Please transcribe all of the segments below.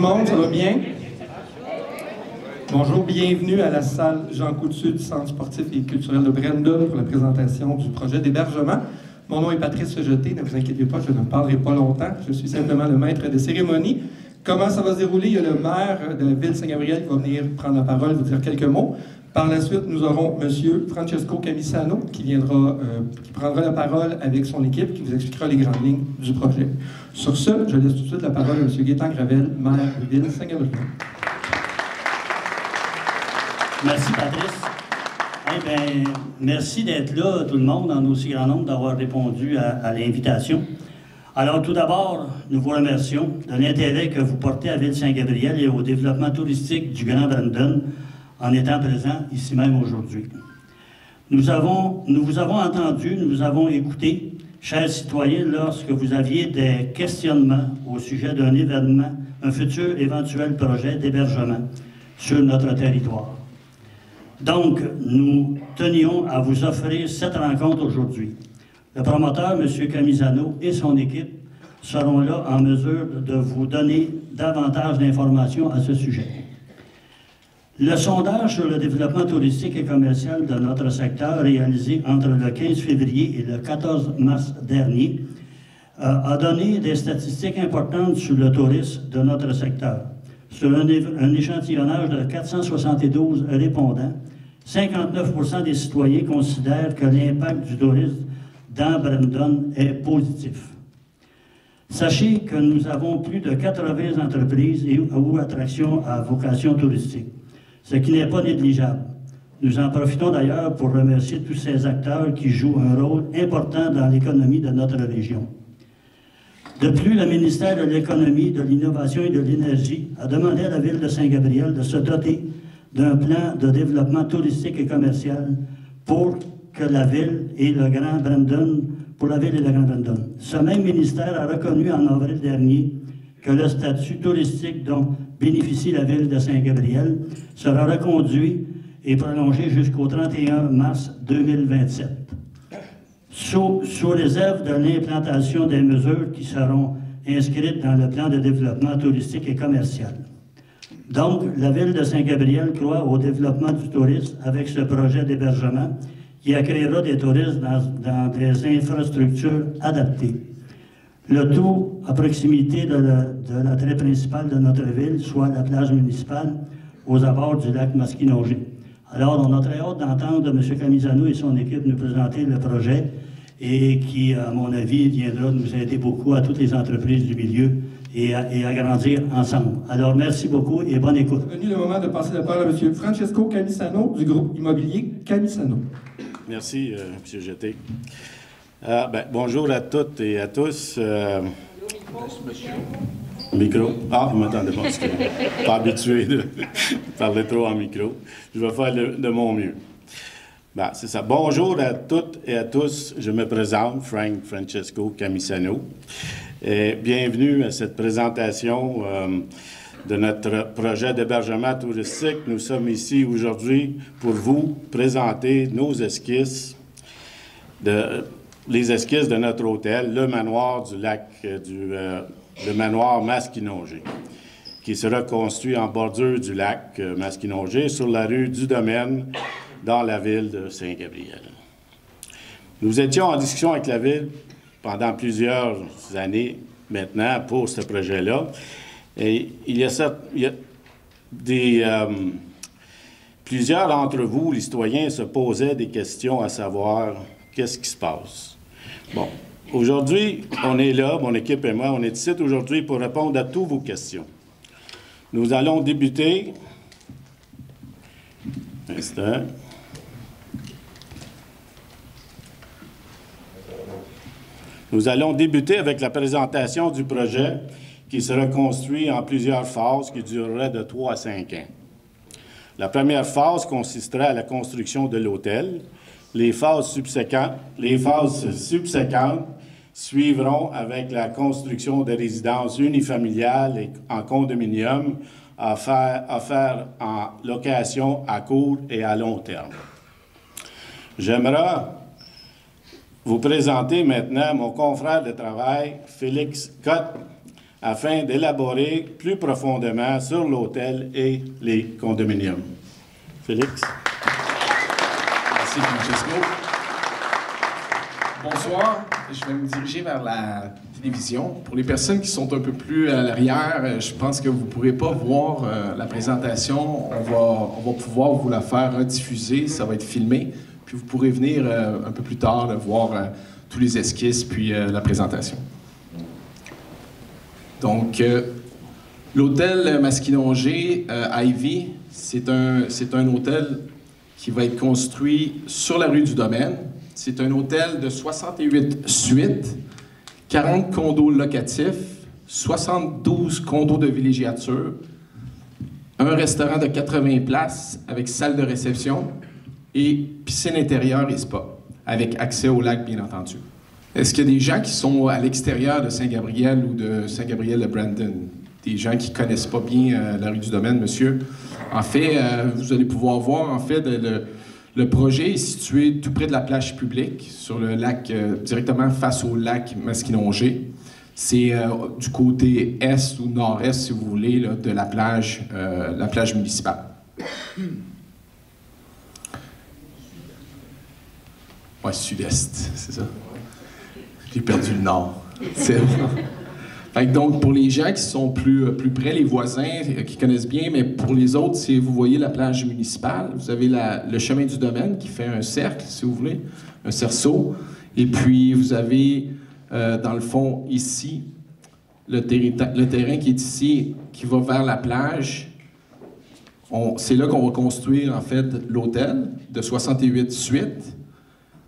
le monde, ça va bien? Bonjour, bienvenue à la salle Jean Coutu du Centre sportif et culturel de Brandon pour la présentation du projet d'hébergement. Mon nom est Patrice Jeté, ne vous inquiétez pas, je ne parlerai pas longtemps, je suis simplement le maître de cérémonie. Comment ça va se dérouler? Il y a le maire de la ville de Saint-Gabriel qui va venir prendre la parole, vous dire quelques mots. Par la suite, nous aurons M. Francesco Camisano qui prendra la parole avec son équipe, qui vous expliquera les grandes lignes du projet. Sur ce, je laisse tout de suite la parole à M. Gaétan Gravel, maire de ville de Saint-Gabriel. Merci, Patrice. Eh bien, merci d'être là, tout le monde, en aussi grand nombre, d'avoir répondu à l'invitation. Alors, tout d'abord, nous vous remercions de l'intérêt que vous portez à Ville-Saint-Gabriel et au développement touristique du Grand Brandon en étant présent ici même aujourd'hui. Nous vous avons entendu, nous vous avons écouté, chers citoyens, lorsque vous aviez des questionnements au sujet d'un événement, un futur éventuel projet d'hébergement sur notre territoire. Donc, nous tenions à vous offrir cette rencontre aujourd'hui. Le promoteur, M. Camisano, et son équipe seront là en mesure de vous donner davantage d'informations à ce sujet. Le sondage sur le développement touristique et commercial de notre secteur, réalisé entre le 15 février et le 14 mars dernier, a donné des statistiques importantes sur le tourisme de notre secteur. Sur un échantillonnage de 472 répondants, 59% des citoyens considèrent que l'impact du tourisme dans Brandon est positif. Sachez que nous avons plus de 80 entreprises ou attractions à vocation touristique, ce qui n'est pas négligeable. Nous en profitons d'ailleurs pour remercier tous ces acteurs qui jouent un rôle important dans l'économie de notre région. De plus, le ministère de l'Économie, de l'Innovation et de l'Énergie a demandé à la Ville de Saint-Gabriel de se doter d'un plan de développement touristique et commercial pour la ville et le Grand Brandon. Ce même ministère a reconnu en avril dernier que le statut touristique dont bénéficie la ville de Saint-Gabriel sera reconduit et prolongé jusqu'au 31 mars 2027, sous réserve de l'implantation des mesures qui seront inscrites dans le plan de développement touristique et commercial. Donc, la ville de Saint-Gabriel croit au développement du tourisme avec ce projet d'hébergement qui accueillera des touristes dans des infrastructures adaptées. Le tout à proximité de l'attrait principal de notre ville, soit la plage municipale aux abords du lac Masquinongé. Alors, on a très hâte d'entendre M. Camisano et son équipe nous présenter le projet et qui, à mon avis, viendra nous aider beaucoup à toutes les entreprises du milieu et à grandir ensemble. Alors, merci beaucoup et bonne écoute. C'est venu le moment de passer la parole à M. Francesco Camisano du groupe immobilier Camisano. Merci, M. Jeté. Bonjour à toutes et à tous. Micro. Ah, vous m'entendez pas, parce que je ne suis pas habitué de parler trop en micro. Je vais faire de mon mieux. C'est ça. Bonjour à toutes et à tous. Je me présente, Francesco Camisano. Et bienvenue à cette présentation de notre projet d'hébergement touristique. Nous sommes ici aujourd'hui pour vous présenter nos esquisses, les esquisses de notre hôtel, le manoir du lac, le manoir Masquinongé, qui sera construit en bordure du lac Masquinongé sur la rue du Domaine, dans la ville de Saint-Gabriel. Nous étions en discussion avec la ville pendant plusieurs années maintenant pour ce projet-là. Et plusieurs d'entre vous, les citoyens, se posaient des questions à savoir qu'est-ce qui se passe. Bon, aujourd'hui, on est là, mon équipe et moi, on est ici aujourd'hui pour répondre à toutes vos questions. Nous allons débuter. Un instant. Nous allons débuter avec la présentation du projet qui sera construit en plusieurs phases qui dureraient de 3 à 5 ans. La première phase consistera à la construction de l'hôtel. Les phases subséquentes suivront avec la construction de résidences unifamiliales et en condominium offertes en location à court et à long terme. J'aimerais vous présenter maintenant mon confrère de travail, Félix Cotte, afin d'élaborer plus profondément sur l'hôtel et les condominiums. Félix. Merci, Francesco. Bonsoir. Je vais me diriger vers la télévision. Pour les personnes qui sont un peu plus à l'arrière, je pense que vous ne pourrez pas voir la présentation. On va pouvoir vous la faire rediffuser. Ça va être filmé. Puis vous pourrez venir un peu plus tard voir tous les esquisses puis la présentation. Donc, l'hôtel Masquinongé Ivy, c'est un hôtel qui va être construit sur la rue du Domaine. C'est un hôtel de 68 suites, 40 condos locatifs, 72 condos de villégiature, un restaurant de 80 places avec salle de réception et piscine intérieure et spa, avec accès au lac, bien entendu. Est-ce qu'il y a des gens qui sont à l'extérieur de Saint-Gabriel ou de Saint-Gabriel-de-Brandon? Des gens qui ne connaissent pas bien la rue du Domaine, monsieur? En fait, vous allez pouvoir voir, en fait, le projet est situé tout près de la plage publique, sur le lac, directement face au lac Masquinongé. C'est du côté est ou nord-est, si vous voulez, là, de la plage municipale. Ouais, sud-est, c'est ça. J'ai perdu le nord. C'est bon. Fait que donc, pour les gens qui sont plus près, les voisins qui connaissent bien, mais pour les autres, si vous voyez la plage municipale, vous avez le chemin du Domaine qui fait un cercle, si vous voulez, un cerceau. Et puis, vous avez, dans le fond, ici, le terrain qui est ici, qui va vers la plage. C'est là qu'on va construire, en fait, l'hôtel de 68 suites.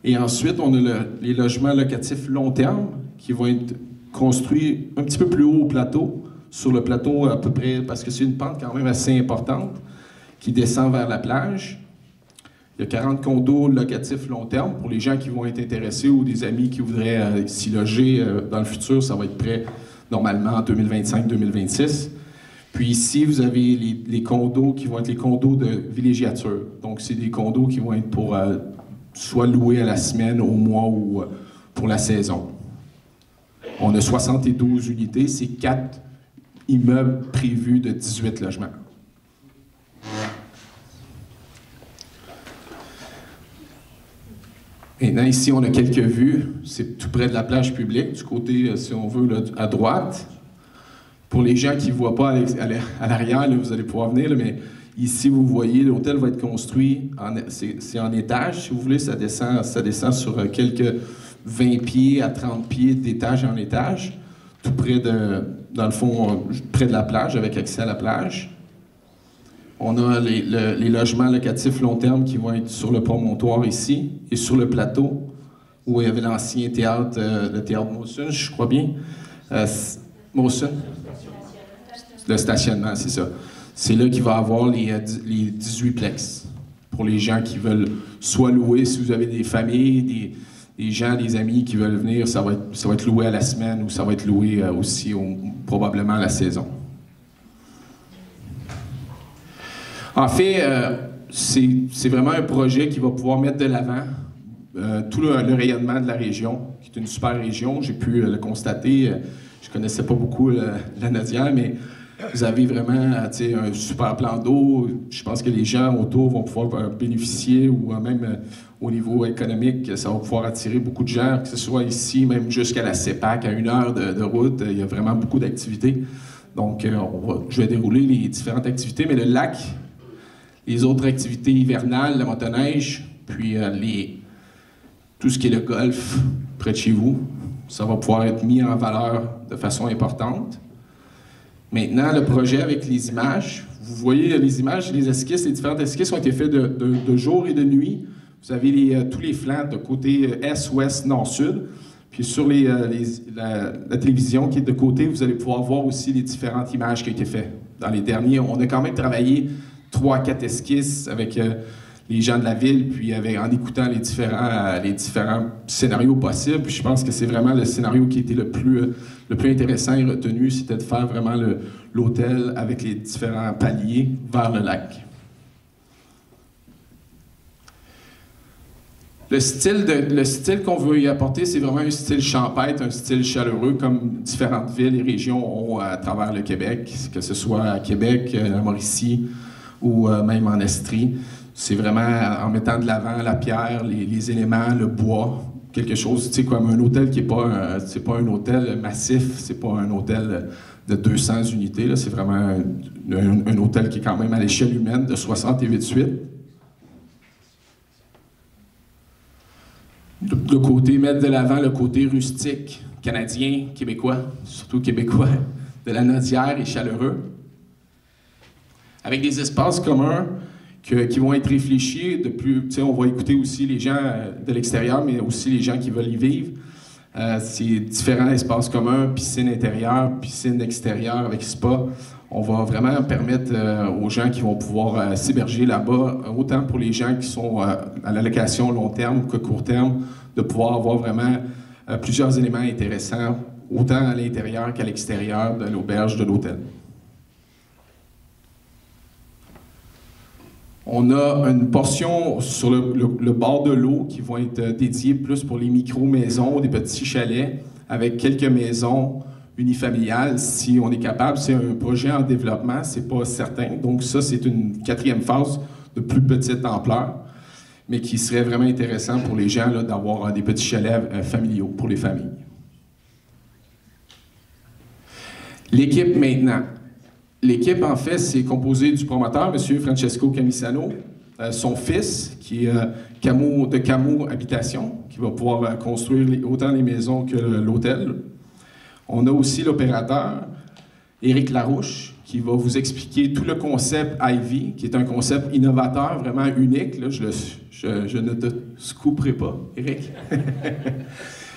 Et ensuite, on a les logements locatifs long terme qui vont être construit un petit peu plus haut au plateau, sur le plateau à peu près, parce que c'est une pente quand même assez importante, qui descend vers la plage. Il y a 40 condos locatifs long terme pour les gens qui vont être intéressés ou des amis qui voudraient s'y loger dans le futur. Ça va être prêt normalement en 2025-2026. Puis ici, vous avez les condos qui vont être les condos de villégiature. Donc, c'est des condos qui vont être pour soit loués à la semaine, au mois ou pour la saison. On a 72 unités, c'est 4 immeubles prévus de 18 logements. Maintenant, ici, on a quelques vues. C'est tout près de la plage publique, du côté, si on veut, là, à droite. Pour les gens qui ne voient pas à l'arrière, vous allez pouvoir venir, là, mais ici, vous voyez, l'hôtel va être construit, c'est en étage, si vous voulez, ça descend sur quelques 20 pieds à 30 pieds d'étage en étage, tout près dans le fond, près de la plage, avec accès à la plage. On a les logements locatifs long terme qui vont être sur le promontoire ici, et sur le plateau, où il y avait l'ancien théâtre, le théâtre Mawson, je crois bien. Mawson? Le stationnement, c'est ça. C'est là qu'il va y avoir les 18 plex, pour les gens qui veulent soit louer, si vous avez des familles, des gens, des amis qui veulent venir, ça va être loué à la semaine ou ça va être loué aussi probablement à la saison. En fait, c'est vraiment un projet qui va pouvoir mettre de l'avant tout le rayonnement de la région, qui est une super région. J'ai pu le constater. Je connaissais pas beaucoup la Nodière, mais vous avez vraiment un super plan d'eau. Je pense que les gens autour vont pouvoir bénéficier, ou même au niveau économique, ça va pouvoir attirer beaucoup de gens, que ce soit ici, même jusqu'à la CEPAC, à 1 heure de route. Il y a vraiment beaucoup d'activités. Donc, je vais dérouler les différentes activités, mais le lac, les autres activités hivernales, la motoneige, puis tout ce qui est le golf près de chez vous, ça va pouvoir être mis en valeur de façon importante. Maintenant, le projet avec les images, vous voyez les images, les esquisses, les différentes esquisses ont été faites de jour et de nuit. Vous avez tous les flancs de côté est, ouest, nord, sud. Puis sur la télévision qui est de côté, vous allez pouvoir voir aussi les différentes images qui ont été faites. Dans les derniers, on a quand même travaillé 3-4 esquisses avec les gens de la ville, puis en écoutant les différents scénarios possibles. Puis je pense que c'est vraiment le scénario qui était le plus intéressant et retenu, c'était de faire vraiment l'hôtel avec les différents paliers vers le lac. Le style qu'on veut y apporter, c'est vraiment un style champêtre, un style chaleureux, comme différentes villes et régions ont à travers le Québec, que ce soit à Québec, à Mauricie ou même en Estrie. C'est vraiment en mettant de l'avant la pierre, les éléments, le bois, quelque chose, tu sais, comme un hôtel qui n'est pas, c'est pas un hôtel massif, c'est pas un hôtel de 200 unités, là, c'est vraiment un hôtel qui est quand même à l'échelle humaine de 68 suites. Le côté, mettre de l'avant le côté rustique, canadien, québécois, surtout québécois, de la Nodière et chaleureux. Avec des espaces communs qui vont être réfléchis de plus. Tu sais, on va écouter aussi les gens de l'extérieur, mais aussi les gens qui veulent y vivre. C'est différents espaces communs, piscine intérieure, piscine extérieure avec spa. On va vraiment permettre aux gens qui vont pouvoir s'héberger là-bas, autant pour les gens qui sont à la location long terme que court terme, de pouvoir avoir vraiment plusieurs éléments intéressants, autant à l'intérieur qu'à l'extérieur de l'auberge, de l'hôtel. On a une portion sur le bord de l'eau qui vont être dédiée plus pour les micro-maisons, des petits chalets, avec quelques maisons unifamiliales, si on est capable. C'est un projet en développement, c'est pas certain. Donc ça, c'est une 4e phase de plus petite ampleur, mais qui serait vraiment intéressant pour les gens d'avoir des petits chalets familiaux pour les familles. L'équipe maintenant. L'équipe, en fait, c'est composé du promoteur, M. Francesco Camisano, son fils, qui est de Camo Habitation, qui va pouvoir construire autant les maisons que l'hôtel. On a aussi l'opérateur, Éric Larouche, qui va vous expliquer tout le concept Ivy, qui est un concept innovateur, vraiment unique. Là, je ne te scooperai pas, Éric.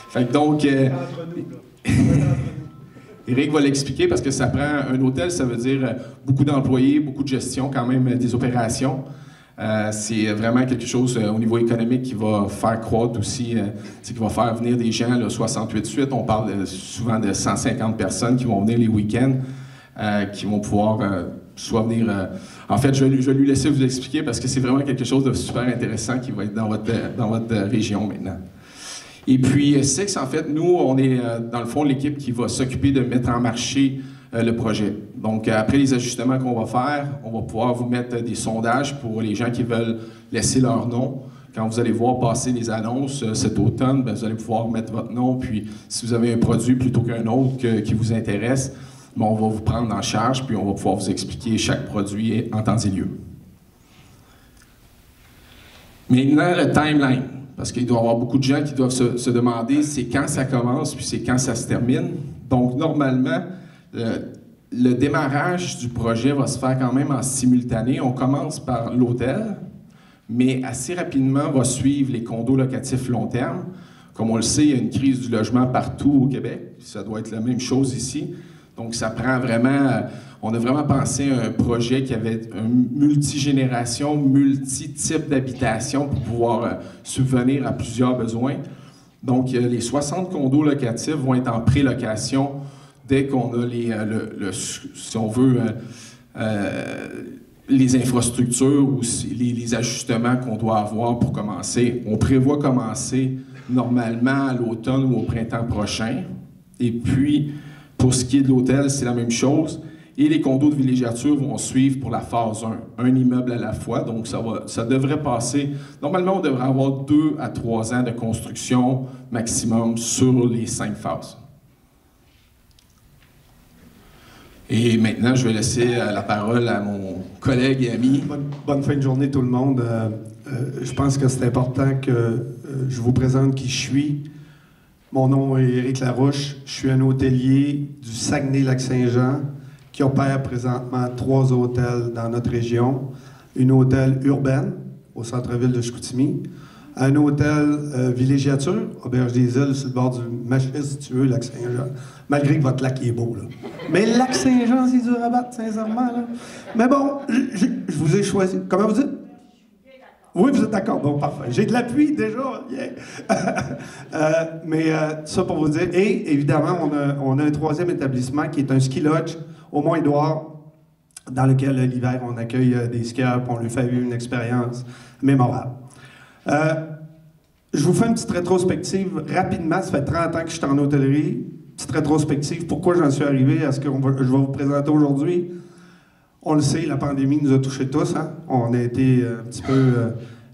Fait que donc... Éric va l'expliquer parce que ça prend un hôtel, ça veut dire beaucoup d'employés, beaucoup de gestion, quand même des opérations. C'est vraiment quelque chose au niveau économique qui va faire croître aussi, qui va faire venir des gens, là, 68 suites. On parle souvent de 150 personnes qui vont venir les week-ends, qui vont pouvoir soit venir... en fait, je vais lui laisser vous expliquer parce que c'est vraiment quelque chose de super intéressant qui va être dans votre région maintenant. Et puis, Six, en fait, nous, on est, dans le fond, l'équipe qui va s'occuper de mettre en marché le projet. Donc, après les ajustements qu'on va faire, on va pouvoir vous mettre des sondages pour les gens qui veulent laisser leur nom. Quand vous allez voir passer les annonces cet automne, bien, vous allez pouvoir mettre votre nom. Puis, si vous avez un produit plutôt qu'un autre qui vous intéresse, bien, on va vous prendre en charge, puis on va pouvoir vous expliquer chaque produit en temps et lieu. Maintenant, le timeline. Parce qu'il doit y avoir beaucoup de gens qui doivent se demander c'est quand ça commence puis c'est quand ça se termine. Donc, normalement, le démarrage du projet va se faire quand même en simultané. On commence par l'hôtel, mais assez rapidement va suivre les condos locatifs long terme. Comme on le sait, il y a une crise du logement partout au Québec. Ça doit être la même chose ici. Donc, ça prend vraiment... On a vraiment pensé à un projet qui avait une multigénération, multi-type d'habitation pour pouvoir subvenir à plusieurs besoins. Donc, les 60 condos locatifs vont être en pré-location dès qu'on a si on veut, les infrastructures ou les ajustements qu'on doit avoir pour commencer. On prévoit commencer normalement à l'automne ou au printemps prochain. Et puis, pour ce qui est de l'hôtel, c'est la même chose. Et les condos de villégiature vont suivre pour la phase 1, un immeuble à la fois. Donc, ça devrait passer... Normalement, on devrait avoir 2 à 3 ans de construction maximum sur les 5 phases. Et maintenant, je vais laisser la parole à mon collègue et ami. Bonne fin de journée, tout le monde. Je pense que c'est important que je vous présente qui je suis. Mon nom est Éric Larouche. Je suis un hôtelier du Saguenay-Lac-Saint-Jean qui opère présentement 3 hôtels dans notre région. Une hôtel urbaine au centre-ville de Chicoutimi, un hôtel villégiature, Auberge des Îles, sur le bord du majestueux Lac-Saint-Jean. Malgré que votre lac est beau, là. Mais le Lac-Saint-Jean, c'est dur à battre, sincèrement, là. Mais bon, je vous ai choisi. Comment vous dites? Oui, vous êtes d'accord. Bon, parfait. J'ai de l'appui déjà. Yeah. Mais ça pour vous dire. Et évidemment, on a un 3e établissement qui est un ski lodge au Mont-Édouard, dans lequel l'hiver, on accueille des skieurs et on lui fait vivre une expérience mémorable. je vous fais une petite rétrospective rapidement. Ça fait 30 ans que je suis en hôtellerie. Petite rétrospective. Pourquoi j'en suis arrivé à ce que je vais vous présenter aujourd'hui? On le sait, la pandémie nous a touchés tous. Hein? On a été un petit peu...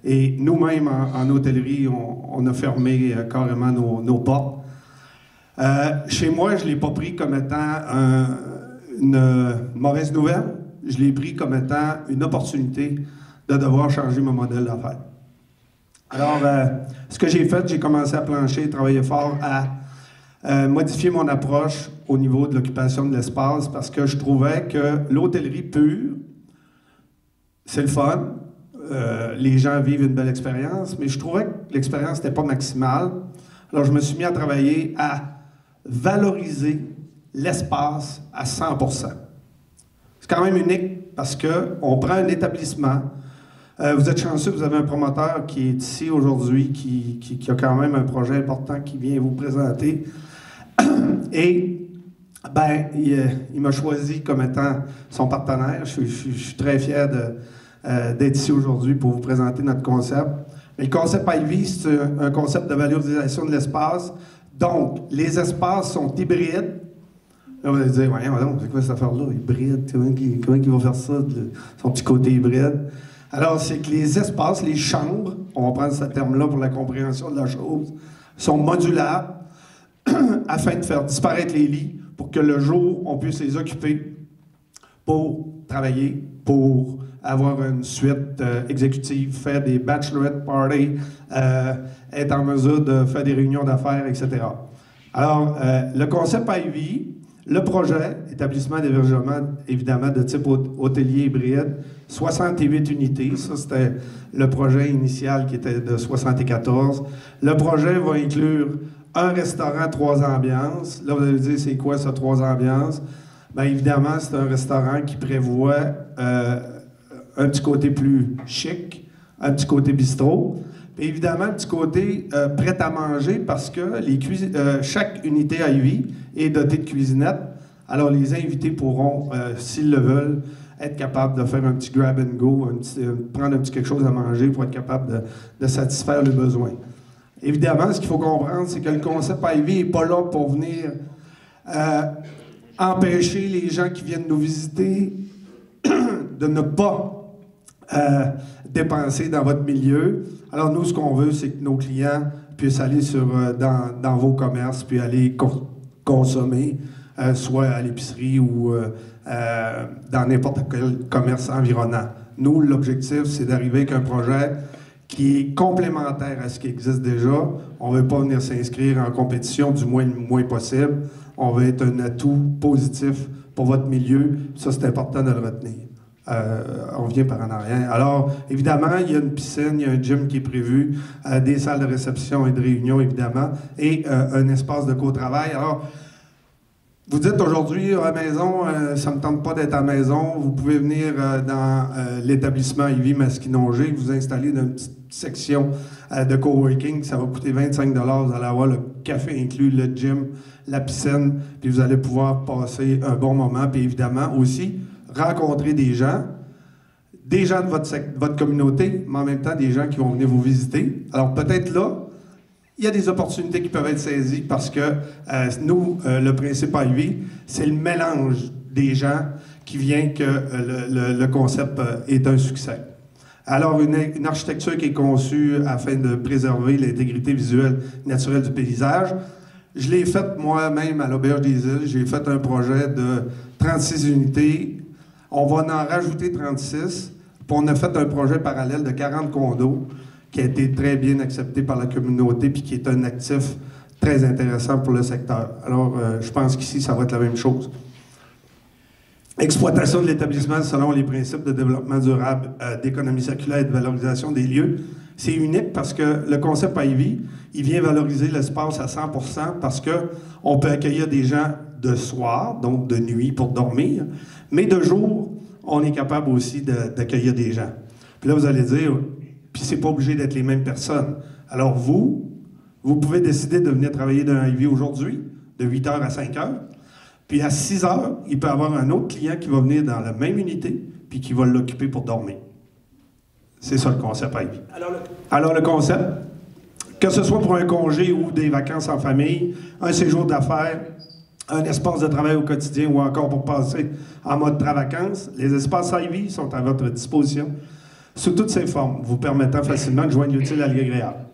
et nous-mêmes, en hôtellerie, on a fermé carrément nos portes. Chez moi, je ne l'ai pas pris comme étant une mauvaise nouvelle. Je l'ai pris comme étant une opportunité de devoir changer mon modèle d'affaires. Alors, ce que j'ai fait, j'ai commencé à plancher, travailler fort à modifier mon approche au niveau de l'occupation de l'espace parce que je trouvais que l'hôtellerie pure, c'est le fun. Les gens vivent une belle expérience, mais je trouvais que l'expérience n'était pas maximale. Alors, je me suis mis à travailler à valoriser l'espace à 100%. C'est quand même unique parce qu'on prend un établissement. Vous êtes chanceux, vous avez un promoteur qui est ici aujourd'hui, qui a quand même un projet important qui vient vous présenter. Et, ben, il m'a choisi comme étant son partenaire. Je suis très fier d'être ici aujourd'hui pour vous présenter notre concept. Mais le concept Ivy, c'est un concept de valorisation de l'espace. Donc, les espaces sont hybrides. Là, vous allez dire, voyons, c'est quoi cette affaire-là? Hybride, comment il va faire ça, son petit côté hybride? Alors, c'est que les espaces, les chambres, on va prendre ce terme-là pour la compréhension de la chose, sont modulables afin de faire disparaître les lits pour que le jour, on puisse les occuper pour travailler, pour avoir une suite exécutive, faire des bachelorette parties, être en mesure de faire des réunions d'affaires, etc. Alors, le concept Ivy, le projet, établissement d'hébergement, évidemment, de type hôtelier hybride, 68 unités. Ça, c'était le projet initial qui était de 74. Le projet va inclure un restaurant, 3 ambiances. Là, vous allez dire, c'est quoi ça, 3 ambiances? Bien, évidemment, c'est un restaurant qui prévoit un petit côté plus chic, un petit côté bistrot. Puis évidemment, un petit côté prêt à manger parce que chaque unité Ivy est dotée de cuisinette. Alors, les invités pourront, s'ils le veulent, être capables de faire un petit grab and go, prendre un petit quelque chose à manger pour être capable de satisfaire le besoin. Évidemment, ce qu'il faut comprendre, c'est que le concept Ivy n'est pas là pour venir empêcher les gens qui viennent nous visiter de ne pas dépenser dans votre milieu. Alors, nous, ce qu'on veut, c'est que nos clients puissent aller dans vos commerces, puis aller consommer, soit à l'épicerie ou dans n'importe quel commerce environnant. Nous, l'objectif, c'est d'arriver avec un projet qui est complémentaire à ce qui existe déjà. On ne veut pas venir s'inscrire en compétition, du moins le moins possible. On veut être un atout positif pour votre milieu. Ça, c'est important de le retenir. On vient par en arrière. Alors, évidemment, il y a une piscine, il y a un gym qui est prévu, des salles de réception et de réunion, évidemment, et un espace de co-travail. Alors, vous dites aujourd'hui, à la maison, ça ne me tente pas d'être à la maison, vous pouvez venir dans l'établissement Ivy Masquinongé, vous installer dans une petite section de coworking, ça va coûter 25 $, vous allez avoir le café inclus, le gym, la piscine, puis vous allez pouvoir passer un bon moment, puis évidemment aussi, rencontrer des gens de votre communauté, mais en même temps des gens qui vont venir vous visiter. Alors peut-être là, il y a des opportunités qui peuvent être saisies parce que nous, le principe Ivy, c'est le mélange des gens qui vient que le concept est un succès. Alors une architecture qui est conçue afin de préserver l'intégrité visuelle naturelle du paysage. Je l'ai faite moi-même à l'Auberge des Îles. J'ai fait un projet de 36 unités. On va en rajouter 36. Puis on a fait un projet parallèle de 40 condos qui a été très bien accepté par la communauté puis qui est un actif très intéressant pour le secteur. Alors, je pense qu'ici, ça va être la même chose. Exploitation de l'établissement selon les principes de développement durable, d'économie circulaire et de valorisation des lieux. C'est unique parce que le concept Ivy, il vient valoriser l'espace à 100% parce qu'on peut accueillir des gens de soir, donc de nuit pour dormir, mais de jour, on est capable aussi d'accueillir des gens. Puis là, vous allez dire, puis c'est pas obligé d'être les mêmes personnes. Alors vous pouvez décider de venir travailler dans un Ivy aujourd'hui, de 8h à 5h, puis à 6h, il peut y avoir un autre client qui va venir dans la même unité, puis qui va l'occuper pour dormir. C'est ça le concept Ivy. Alors le concept, Que ce soit pour un congé ou des vacances en famille, un séjour d'affaires, un espace de travail au quotidien ou encore pour passer en mode travail-vacances, les espaces Ivy sont à votre disposition sous toutes ses formes, vous permettant facilement de joindre l'utile à l'agréable.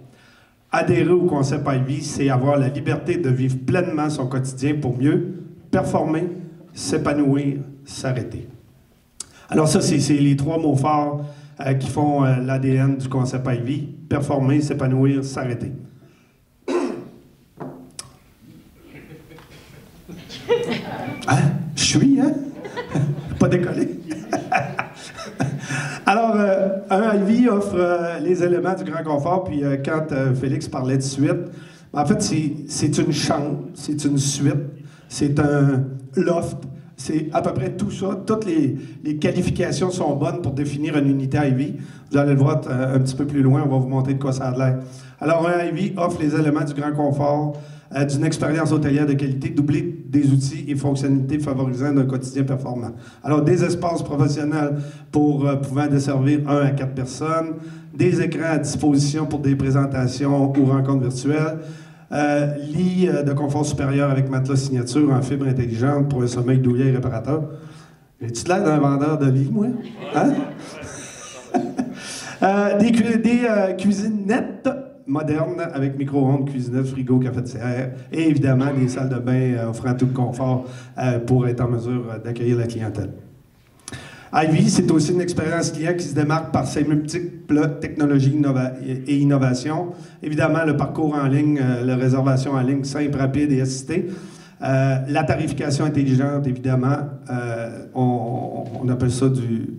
Adhérer au concept Ivy, c'est avoir la liberté de vivre pleinement son quotidien pour mieux performer, s'épanouir, s'arrêter. Alors ça, c'est les 3 mots forts qui font l'ADN du concept Ivy. Performer, s'épanouir, s'arrêter. Hein? Je suis, hein? Pas décollé. Alors, un Ivy offre les éléments du grand confort, puis quand Félix parlait de suite, en fait, c'est une chambre, c'est une suite, c'est un loft, c'est à peu près tout ça. Toutes les qualifications sont bonnes pour définir une unité Ivy. Vous allez le voir un petit peu plus loin, on va vous montrer de quoi ça a l'air. Alors, un Ivy offre les éléments du grand confort, d'une expérience hôtelière de qualité, doublée des outils et fonctionnalités favorisant un quotidien performant. Alors, des espaces professionnels pouvant desservir 1 à 4 personnes, des écrans à disposition pour des présentations ou rencontres virtuelles, lit de confort supérieur avec matelas signature en fibre intelligente pour un sommeil douillet et réparateur. J'ai-tu l'air d'un vendeur de lit, moi? Hein? Des cuisines nettes, modernes, avec micro-ondes, cuisinette, frigo, cafetière, et évidemment des salles de bain offrant tout le confort pour être en mesure d'accueillir la clientèle. Ivy, c'est aussi une expérience client qui se démarque par ses multiples technologies et innovations. Évidemment, le parcours en ligne, la réservation en ligne simple, rapide et assistée. La tarification intelligente, évidemment. On appelle ça du...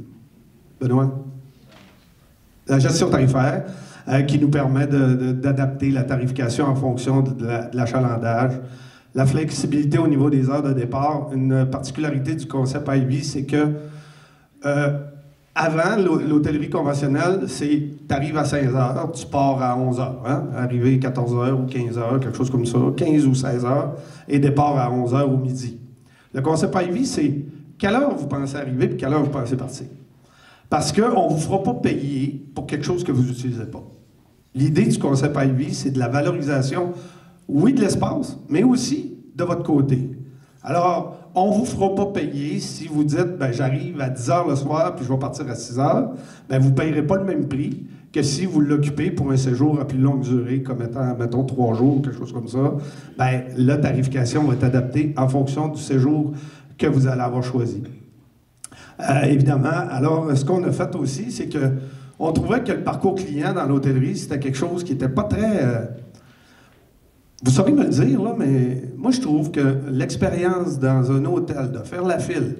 Benoît? La gestion tarifaire, qui nous permet d'adapter la tarification en fonction de l'achalandage. La flexibilité au niveau des heures de départ. Une particularité du concept Ivy, c'est que avant, l'hôtellerie conventionnelle, c'est tu arrives à 16 h, tu pars à 11 h. Hein? Arriver 14 h ou 15 h, quelque chose comme ça, 15 ou 16 h, et départ à 11 h ou midi. Le concept Ivy, c'est quelle heure vous pensez arriver et quelle heure vous pensez partir. Parce qu'on ne vous fera pas payer pour quelque chose que vous n'utilisez pas. L'idée du concept Ivy, c'est de la valorisation, oui, de l'espace, mais aussi de votre côté. Alors, on ne vous fera pas payer si vous dites, ben, j'arrive à 10 h le soir puis je vais partir à 6 h, ben, vous ne payerez pas le même prix que si vous l'occupez pour un séjour à plus longue durée, comme étant, mettons, 3 jours ou quelque chose comme ça. Ben, la tarification va être adaptée en fonction du séjour que vous allez avoir choisi. Évidemment, alors, ce qu'on a fait aussi, c'est que on trouvait que le parcours client dans l'hôtellerie, c'était quelque chose qui n'était pas très... Vous saurez me le dire, là, mais moi, je trouve que l'expérience dans un hôtel, de faire la file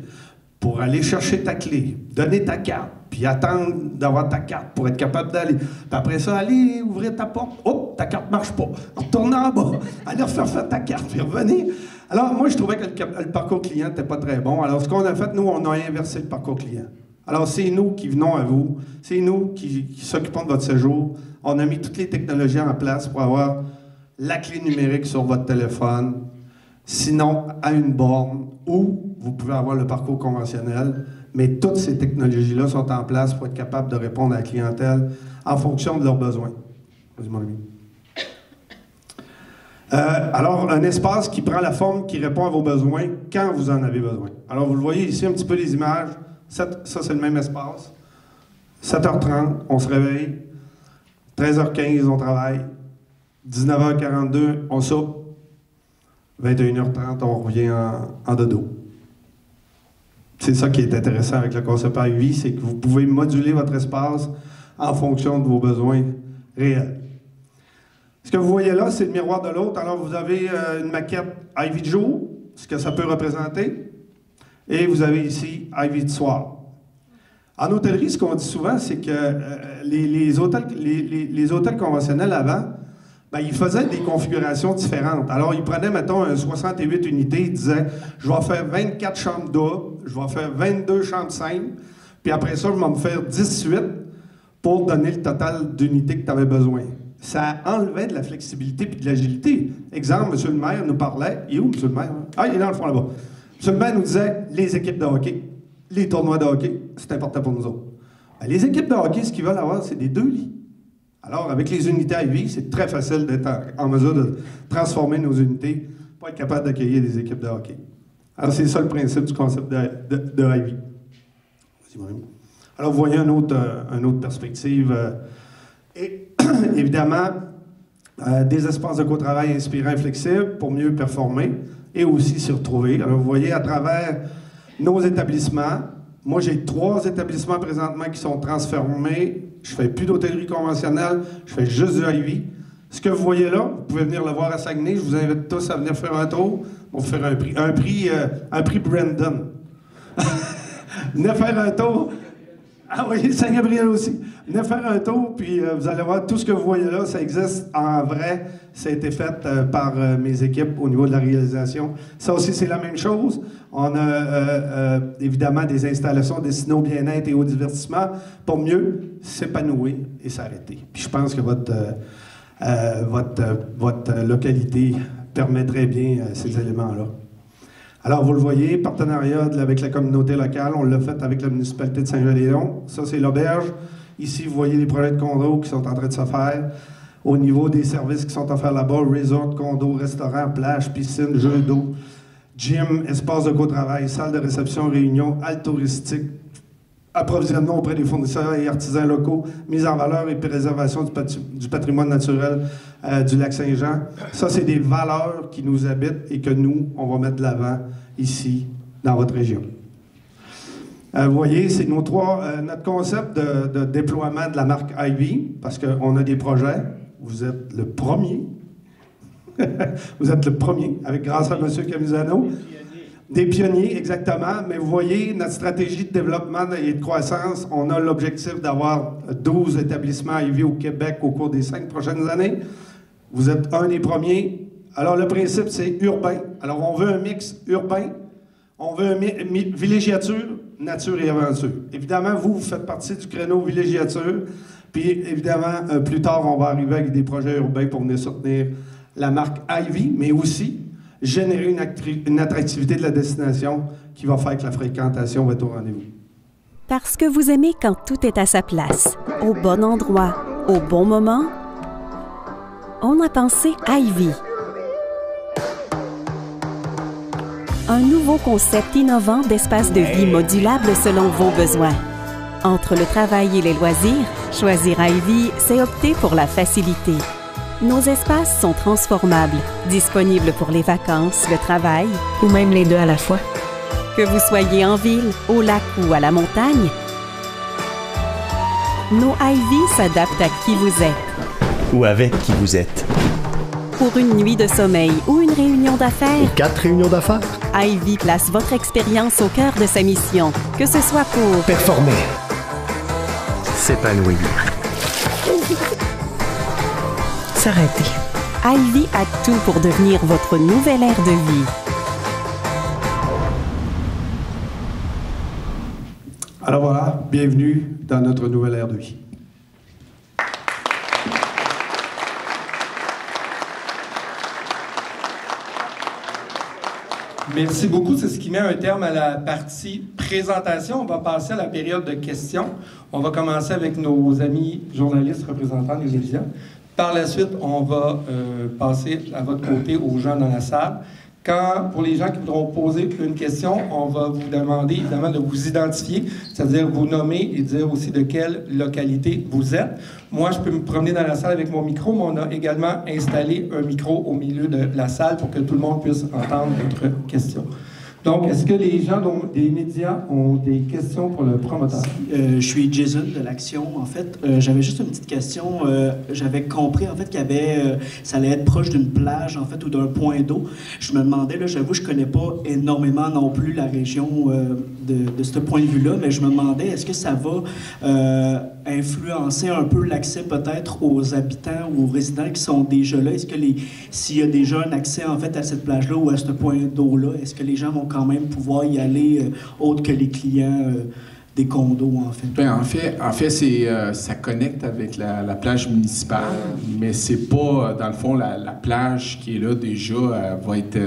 pour aller chercher ta clé, donner ta carte, puis attendre d'avoir ta carte pour être capable d'aller. Puis après ça, aller ouvrir ta porte. Oh, ta carte ne marche pas. Retourner en bas. Aller refaire ta carte, puis revenir. Alors, moi, je trouvais que le parcours client n'était pas très bon. Alors, ce qu'on a fait, nous, on a inversé le parcours client. Alors, c'est nous qui venons à vous. C'est nous qui s'occupons de votre séjour. On a mis toutes les technologies en place pour avoir la clé numérique sur votre téléphone, sinon à une borne, ou vous pouvez avoir le parcours conventionnel, mais toutes ces technologies-là sont en place pour être capable de répondre à la clientèle en fonction de leurs besoins. Vas-y, mon ami. Alors, un espace qui prend la forme, qui répond à vos besoins quand vous en avez besoin. Alors, vous le voyez ici, un petit peu les images. Ça, c'est le même espace. 7h30, on se réveille. 13h15, on travaille. 19h42, on soupe. 21h30, on revient en dodo. C'est ça qui est intéressant avec le concept Ivy, c'est que vous pouvez moduler votre espace en fonction de vos besoins réels. Ce que vous voyez là, c'est le miroir de l'autre. Alors, vous avez une maquette Ivy de jour, ce que ça peut représenter, et vous avez ici Ivy de soir. En hôtellerie, ce qu'on dit souvent, c'est que les hôtels conventionnels avant, ben, ils faisaient des configurations différentes. Alors, ils prenaient, mettons, un 68 unités, ils disaient « Je vais faire 24 chambres doubles, je vais faire 22 chambres simples, puis après ça, je vais me faire 18 pour donner le total d'unités que tu avais besoin. » Ça enlevait de la flexibilité et de l'agilité. Exemple, M. le maire nous parlait... Il est où, M. le maire? Ah, il est dans le fond là-bas. M. le maire nous disait les équipes de hockey, les tournois de hockey, c'est important pour nous autres. Ben, les équipes de hockey, ce qu'ils veulent avoir, c'est des 2 lits. Alors, avec les unités Ivy, c'est très facile d'être en mesure de transformer nos unités pour être capable d'accueillir des équipes de hockey. Alors, c'est ça le principe du concept de Ivy. Alors, vous voyez une autre perspective. Et évidemment, des espaces de co-travail inspirants et flexibles pour mieux performer et aussi s'y retrouver. Alors, vous voyez, à travers nos établissements, moi, j'ai 3 établissements présentement qui sont transformés. Je fais plus d'hôtellerie conventionnelle, je fais juste du Ivy. Ce que vous voyez là, vous pouvez venir le voir à Saguenay. Je vous invite tous à venir faire un tour. On va faire un prix Brandon. Venez faire un tour. Ah oui, Saint-Gabriel aussi. Venez faire un tour, puis vous allez voir tout ce que vous voyez là, ça existe en vrai. Ça a été fait par mes équipes au niveau de la réalisation. Ça aussi, c'est la même chose. On a évidemment des installations destinées au bien-être et au divertissement pour mieux s'épanouir et s'arrêter. Puis je pense que votre localité permettrait bien ces éléments-là. Alors, vous le voyez, partenariat avec la communauté locale, on l'a fait avec la municipalité de Saint-Jean-les-Longs. Ça, c'est l'auberge. Ici, vous voyez les projets de condos qui sont en train de se faire. Au niveau des services qui sont offerts là-bas, resort, condo, restaurant, plage, piscine, jeux d'eau, gym, espace de co-travail, salle de réception, réunion, halte touristique, approvisionnement auprès des fournisseurs et artisans locaux, mise en valeur et préservation du patrimoine naturel du lac Saint-Jean. Ça, c'est des valeurs qui nous habitent et que nous, on va mettre de l'avant ici, dans votre région. Vous voyez, c'est notre concept de déploiement de la marque Ivy, parce qu'on a des projets. Vous êtes le premier. Vous êtes le premier, grâce à M. Camisano. Des pionniers, exactement. Mais vous voyez, notre stratégie de développement et de croissance, on a l'objectif d'avoir 12 établissements Ivy au Québec au cours des 5 prochaines années. Vous êtes un des premiers. Alors, le principe, c'est urbain. Alors, on veut un mix urbain. On veut un villégiature, nature et aventure. Évidemment, vous faites partie du créneau villégiature. Puis, évidemment, plus tard, on va arriver avec des projets urbains pour venir soutenir la marque Ivy, mais aussi générer une attractivité de la destination qui va faire que la fréquentation va être au rendez-vous. Parce que vous aimez quand tout est à sa place, au bon endroit, au bon moment, on a pensé Ivy. Un nouveau concept innovant d'espace de vie modulable selon vos besoins. Entre le travail et les loisirs, choisir Ivy, c'est opter pour la facilité. Nos espaces sont transformables, disponibles pour les vacances, le travail ou même les deux à la fois. Que vous soyez en ville, au lac ou à la montagne, nos Ivy s'adaptent à qui vous êtes. Ou avec qui vous êtes. Pour une nuit de sommeil ou une réunion d'affaires. Ou 4 réunions d'affaires. Ivy place votre expérience au cœur de sa mission, que ce soit pour performer, s'épanouir, s'arrêter. Ivy a tout pour devenir votre nouvelle ère de vie. Alors voilà, bienvenue dans notre nouvelle ère de vie. Merci beaucoup. C'est ce qui met un terme à la partie présentation. On va passer à la période de questions. On va commencer avec nos amis journalistes représentants des médias. Par la suite, on va passer à votre côté aux gens dans la salle. Pour les gens qui voudront poser une question, on va vous demander évidemment de vous identifier, c'est-à-dire vous nommer et dire aussi de quelle localité vous êtes. Moi, je peux me promener dans la salle avec mon micro, mais on a également installé un micro au milieu de la salle pour que tout le monde puisse entendre votre question. Donc, est-ce que les gens des médias ont des questions pour le promoteur? Je suis Jason de l'Action. En fait, j'avais juste une petite question. J'avais compris, en fait, qu'il y avait... ça allait être proche d'une plage, en fait, ou d'un point d'eau. Je me demandais, là, j'avoue, je connais pas énormément non plus la région de ce point de vue-là, mais je me demandais, est-ce que ça va influencer un peu l'accès, peut-être, aux habitants ou aux résidents qui sont déjà là? Est-ce que s'il y a déjà un accès, en fait, à cette plage-là ou à ce point d'eau-là, est-ce que les gens vont quand même pouvoir y aller autre que les clients des condos, en fait? Bien, en fait ça connecte avec la plage municipale, mais c'est pas, dans le fond, la plage qui est là déjà va être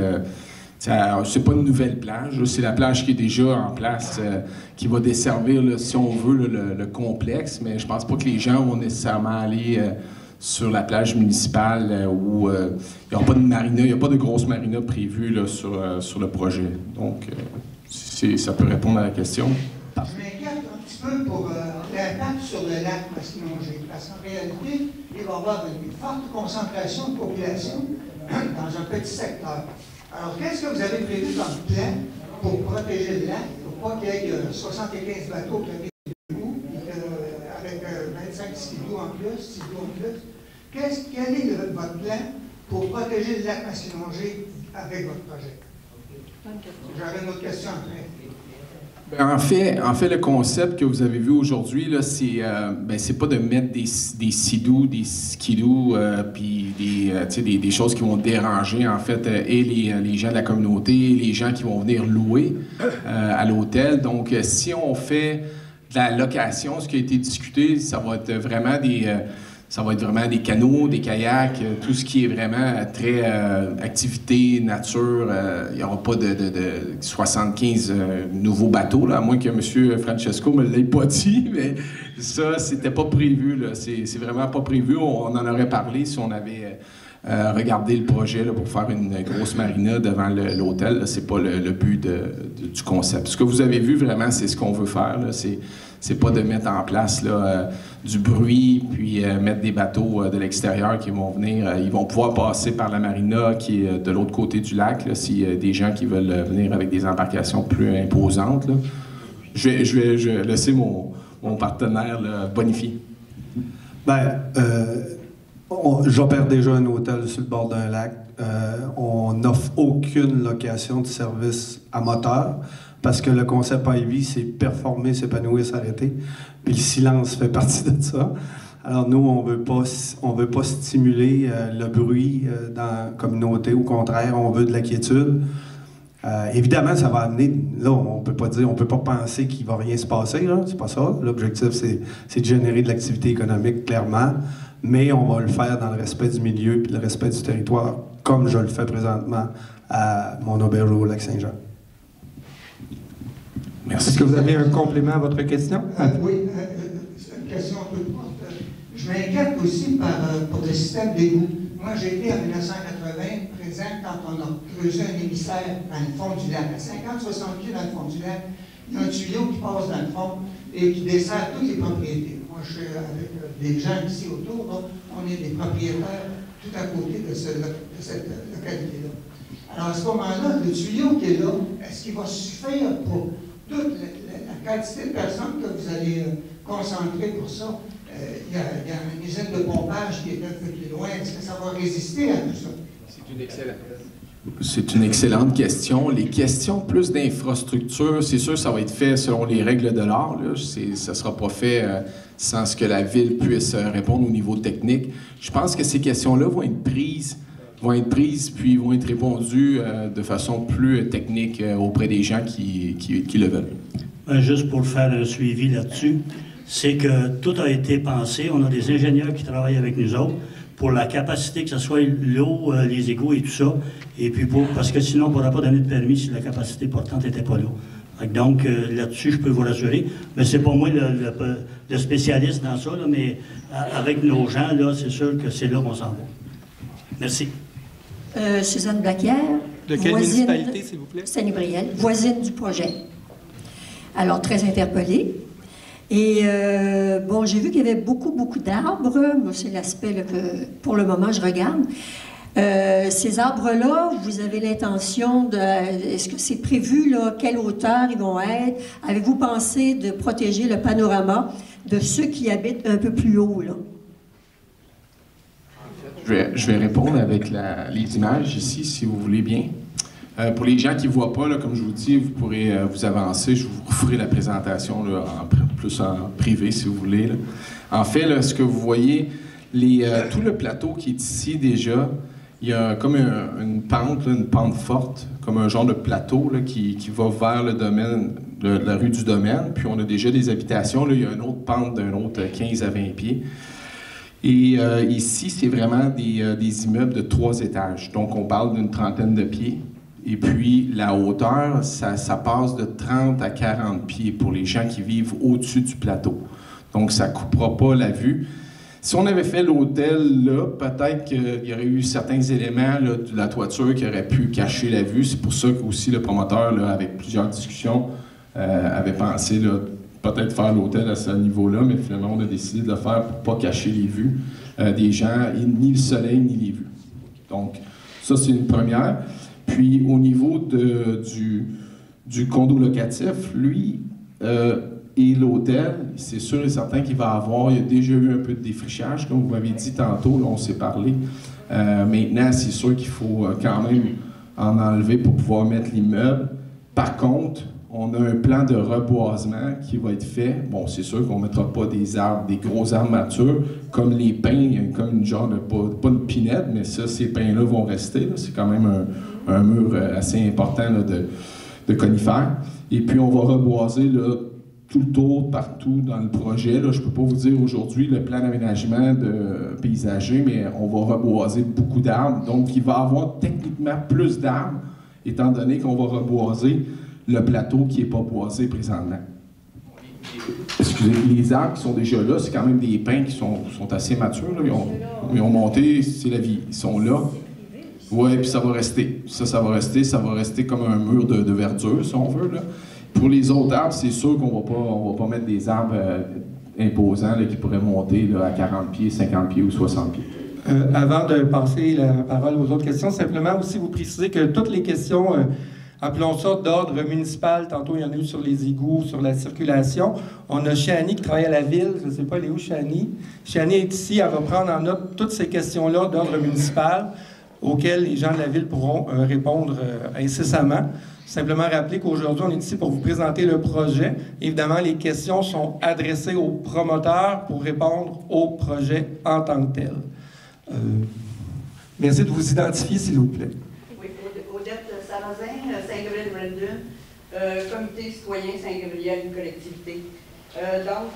c'est pas une nouvelle plage, c'est la plage qui est déjà en place, qui va desservir, là, si on veut, le complexe, mais je pense pas que les gens vont nécessairement aller sur la plage municipale où il n'y a pas de marina, il n'y a pas de grosse marina prévue là, sur le projet. Donc, ça peut répondre à la question. Je m'inquiète un petit peu pour l'impact sur le lac Masquinongé, parce qu'en réalité, il va y avoir une forte concentration de population dans un petit secteur. Alors, qu'est-ce que vous avez prévu dans le plan pour protéger le lac, pour pas qu'il y ait 75 bateaux qui arrivent debout, avec 25 silos en plus, quel est votre plan pour protéger le lac Masquinongé avec votre projet? J'aurais une autre question après. En fait, le concept que vous avez vu aujourd'hui, là, c'est pas de mettre des sidous, des skidoo, puis des choses qui vont déranger, en fait, et les gens de la communauté, les gens qui vont venir louer à l'hôtel. Donc, si on fait de la location, ce qui a été discuté, ça va être vraiment des canots, des kayaks, tout ce qui est vraiment très activité, nature. Il n'y aura pas de 75 nouveaux bateaux, là, à moins que M. Francesco me l'ait pas dit, mais ça, c'était pas prévu. Là. C'est vraiment pas prévu. On en aurait parlé si on avait regardé le projet là, pour faire une grosse marina devant l'hôtel. C'est pas le but du concept. Ce que vous avez vu, vraiment, c'est ce qu'on veut faire. C'est pas de mettre en place là, du bruit, puis mettre des bateaux de l'extérieur qui vont venir. Ils vont pouvoir passer par la marina qui est de l'autre côté du lac, s'il y a des gens qui veulent venir avec des embarcations plus imposantes. Là. Je vais laisser mon partenaire là, bonifier. J'opère déjà un hôtel sur le bord d'un lac. On n'offre aucune location de service à moteur. Parce que le concept Ivy, c'est performer, s'épanouir, s'arrêter. Puis le silence fait partie de ça. Alors nous, on veut pas stimuler le bruit dans la communauté. Au contraire, on veut de la quiétude. Évidemment, ça va amener... Là, on peut pas penser qu'il va rien se passer. Là. C'est pas ça. L'objectif, c'est de générer de l'activité économique, clairement. Mais on va le faire dans le respect du milieu et le respect du territoire, comme je le fais présentement à mon auberge au Lac-Saint-Jean. Merci. Est-ce que vous avez un complément à votre question? Oui, c'est une question un peu courte. Je m'inquiète aussi pour le système d'égout. Moi, j'ai été en 1980 présent quand on a creusé un émissaire dans le fond du lac. À 50-60 pieds dans le fond du lac, il y a un tuyau qui passe dans le fond et qui dessert toutes les propriétés. Moi, je suis avec des gens ici autour, là, on est des propriétaires tout à côté de cette localité-là. Alors, à ce moment-là, le tuyau qui est là, est-ce qu'il va suffire pour toute la quantité de personnes que vous allez concentrer pour ça? Il y a une usine de pompage qui est un peu plus loin. Est-ce que ça va résister à tout ça? C'est une excellente question. Les questions plus d'infrastructure, c'est sûr que ça va être fait selon les règles de l'art. Ça ne sera pas fait sans ce que la ville puisse répondre au niveau technique. Je pense que ces questions-là vont être prises puis vont être répondues de façon plus technique auprès des gens qui le veulent. Juste pour faire un suivi là-dessus, c'est que tout a été pensé. On a des ingénieurs qui travaillent avec nous autres pour la capacité, que ce soit l'eau, les égouts et tout ça. Et puis parce que sinon, on ne pourra pas donner de permis si la capacité portante n'était pas là. Donc, là-dessus, je peux vous rassurer. Mais c'est pas moi le spécialiste dans ça, là, mais avec nos gens, là, c'est sûr que c'est là qu'on s'en va. Merci. Suzanne Blaquière. De quelle municipalité, s'il vous plaît? Saint-Gabriel, voisine du projet. Alors, très interpellée. Et bon, j'ai vu qu'il y avait beaucoup d'arbres. Moi, c'est l'aspect que, pour le moment, je regarde. Ces arbres-là, vous avez l'intention de... Est-ce que c'est prévu, là, quelle hauteur ils vont être? Avez-vous pensé de protéger le panorama de ceux qui habitent un peu plus haut, là? Je vais répondre avec les images ici, si vous voulez bien. Pour les gens qui ne voient pas, là, comme je vous dis, vous pourrez vous avancer. Je vous ferai la présentation là, plus en privé, si vous voulez. Là. En fait, là, ce que vous voyez, tout le plateau qui est ici déjà, il y a comme une pente forte, comme un genre de plateau là, qui va vers le domaine, la rue du Domaine. Puis on a déjà des habitations. Là, il y a une autre pente d'un autre 15 à 20 pieds. Et ici, c'est vraiment des immeubles de 3 étages. Donc, on parle d'une trentaine de pieds. Et puis, la hauteur, ça passe de 30 à 40 pieds pour les gens qui vivent au-dessus du plateau. Donc, ça ne coupera pas la vue. Si on avait fait l'hôtel là, peut-être qu'il y aurait eu certains éléments là, de la toiture qui auraient pu cacher la vue. C'est pour ça qu'aussi le promoteur, là, avec plusieurs discussions, avait pensé là, peut-être faire l'hôtel à ce niveau-là, mais finalement, on a décidé de le faire pour ne pas cacher les vues des gens, ni le soleil, ni les vues. Donc, ça, c'est une première. Puis, au niveau du condo locatif, lui, et l'hôtel, c'est sûr et certain qu'il va avoir, il y a déjà eu un peu de défrichage, comme vous m'avez dit tantôt, là, on s'est parlé. Maintenant, c'est sûr qu'il faut quand même en enlever pour pouvoir mettre l'immeuble. Par contre, on a un plan de reboisement qui va être fait. Bon, c'est sûr qu'on ne mettra pas des arbres, des gros arbres matures, comme les pins, comme une genre de, pas une pinette, mais ça, ces pins-là vont rester. C'est quand même un mur assez important là, de conifères. Et puis, on va reboiser là, tout le tour, partout dans le projet. Là, je ne peux pas vous dire aujourd'hui le plan d'aménagement paysager, mais on va reboiser beaucoup d'arbres. Donc, il va y avoir techniquement plus d'arbres, étant donné qu'on va reboiser le plateau qui n'est pas boisé présentement. Excusez, les arbres qui sont déjà là, c'est quand même des pins qui sont assez matures. Là. Ils ont monté, c'est la vie. Ils sont là. Oui, puis ça va rester. Ça va rester comme un mur de verdure, si on veut. Là. Pour les autres arbres, c'est sûr qu'on va pas mettre des arbres imposants là, qui pourraient monter là, à 40 pieds, 50 pieds ou 60 pieds. Avant de passer la parole aux autres questions, simplement aussi vous préciser que toutes les questions, appelons ça d'ordre municipal, tantôt il y en a eu sur les égouts, sur la circulation. On a Chani qui travaille à la ville, je ne sais pas, elle est où Chani? Chani est ici, elle va prendre en note toutes ces questions-là d'ordre municipal auxquelles les gens de la ville pourront répondre incessamment. Simplement rappeler qu'aujourd'hui, on est ici pour vous présenter le projet. Évidemment, les questions sont adressées aux promoteurs pour répondre au projet en tant que tel. Merci de vous identifier, s'il vous plaît. Oui, Odette Sarrazin, Saint-Gabriel-Brandon, Comité citoyen Saint-Gabriel, une collectivité. Donc,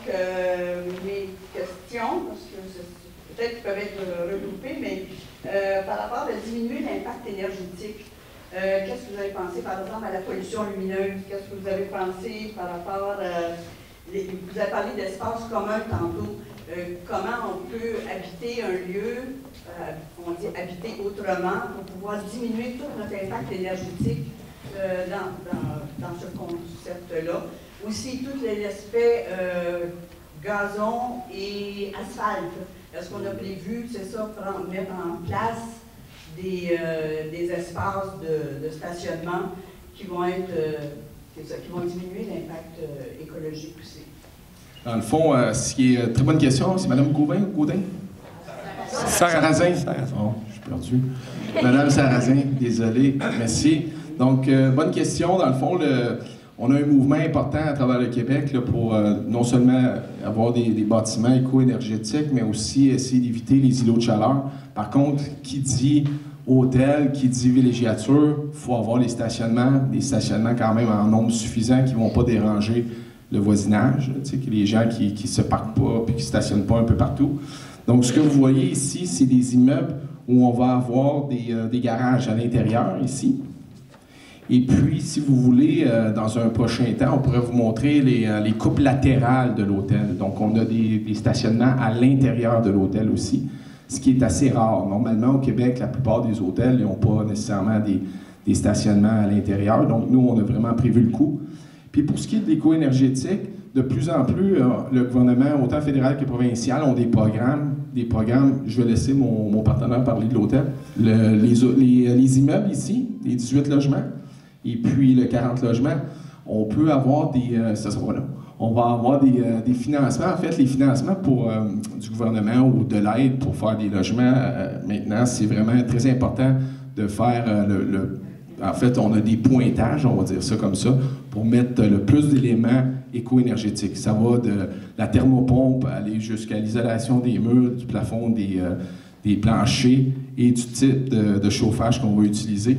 mes questions, parce que peut-être qu'ils peuvent être regroupées, mais par rapport à diminuer l'impact énergétique, qu'est-ce que vous avez pensé, par exemple, à la pollution lumineuse? Qu'est-ce que vous avez pensé par rapport à... vous avez parlé d'espace commun tantôt. Comment on peut habiter un lieu, on dit habiter autrement, pour pouvoir diminuer tout notre impact énergétique dans ce concept-là. Aussi, tout l'aspect gazon et asphalte. Est-ce qu'on a prévu, c'est ça, mettre en place des espaces de stationnement qui vont être, qui vont diminuer l'impact écologique aussi. Dans le fond, ce qui est très bonne question, c'est Mme Gaudin? Sarrazin. Oh, je suis perdu. Mme Sarrazin, désolé, merci. Donc, bonne question. Dans le fond, on a un mouvement important à travers le Québec là, pour non seulement avoir des bâtiments éco-énergétiques, mais aussi essayer d'éviter les îlots de chaleur. Par contre, qui dit hôtel, qui dit villégiature, il faut avoir des stationnements quand même en nombre suffisant qui ne vont pas déranger le voisinage, que les gens qui ne se parquent pas et qui ne stationnent pas un peu partout. Donc, ce que vous voyez ici, c'est des immeubles où on va avoir des garages à l'intérieur, ici. Et puis, si vous voulez, dans un prochain temps, on pourrait vous montrer les coupes latérales de l'hôtel. Donc, on a des stationnements à l'intérieur de l'hôtel aussi, ce qui est assez rare. Normalement, au Québec, la plupart des hôtels n'ont pas nécessairement des stationnements à l'intérieur. Donc, nous, on a vraiment prévu le coup. Puis, pour ce qui est de l'éco-énergétique, de plus en plus, le gouvernement, autant fédéral que provincial, ont des programmes. Je vais laisser mon partenaire parler de l'hôtel. Les immeubles ici, les 18 logements, et puis le 40 logements, on peut avoir on va avoir des financements. En fait, les financements du gouvernement ou de l'aide pour faire des logements, maintenant, c'est vraiment très important de faire En fait, on a des pointages, on va dire ça comme ça, pour mettre le plus d'éléments éco-énergétiques. Ça va de la thermopompe, aller jusqu'à l'isolation des murs, du plafond, des planchers et du type de chauffage qu'on va utiliser.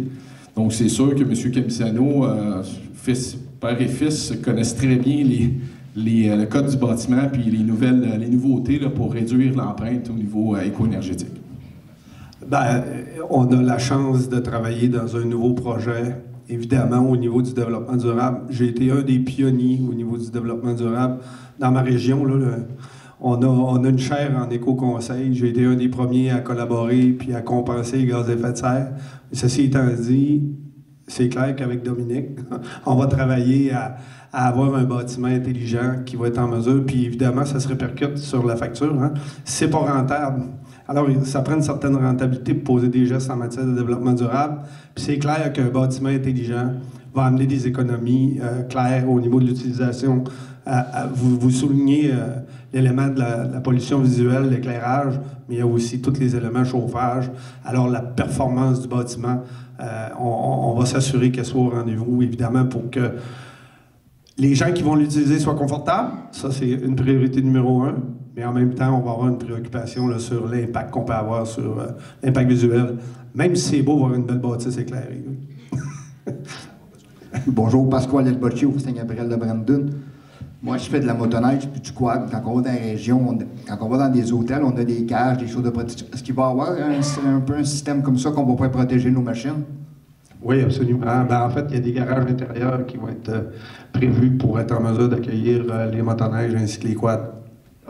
Donc, c'est sûr que M. Camisano, père et fils, connaissent très bien le code du bâtiment puis les nouveautés là, pour réduire l'empreinte au niveau éco-énergétique. Ben, on a la chance de travailler dans un nouveau projet. Évidemment, au niveau du développement durable, j'ai été un des pionniers au niveau du développement durable. Dans ma région, là, on a une chaire en éco-conseil. J'ai été un des premiers à collaborer puis à compenser les gaz à effet de serre. Ceci étant dit, c'est clair qu'avec Dominique, on va travailler à avoir un bâtiment intelligent qui va être en mesure. Puis évidemment, ça se répercute sur la facture. Hein. C'est pas rentable. Alors, ça prend une certaine rentabilité pour poser des gestes en matière de développement durable. Puis c'est clair qu'un bâtiment intelligent va amener des économies claires au niveau de l'utilisation. Vous soulignez l'élément de la pollution visuelle, l'éclairage, mais il y a aussi tous les éléments chauffage. Alors, la performance du bâtiment, on va s'assurer qu'elle soit au rendez-vous, évidemment, pour que les gens qui vont l'utiliser soient confortables. Ça, c'est une priorité numéro 1. Mais en même temps, on va avoir une préoccupation là, sur l'impact qu'on peut avoir sur l'impact visuel. Même si c'est beau voir une belle bâtisse éclairée. Bonjour, Pasquale Elbocci au Saint-Gabriel de Brandon. Moi, je fais de la motoneige puis du quad. Quand on va dans la région, quand on va dans des hôtels, on a des cages, des choses de protection. Est-ce qu'il va y avoir un peu un système comme ça qu'on va pouvoir protéger nos machines? Oui, absolument. Ben, en fait, il y a des garages intérieurs qui vont être prévus pour être en mesure d'accueillir les motoneiges ainsi que les quads.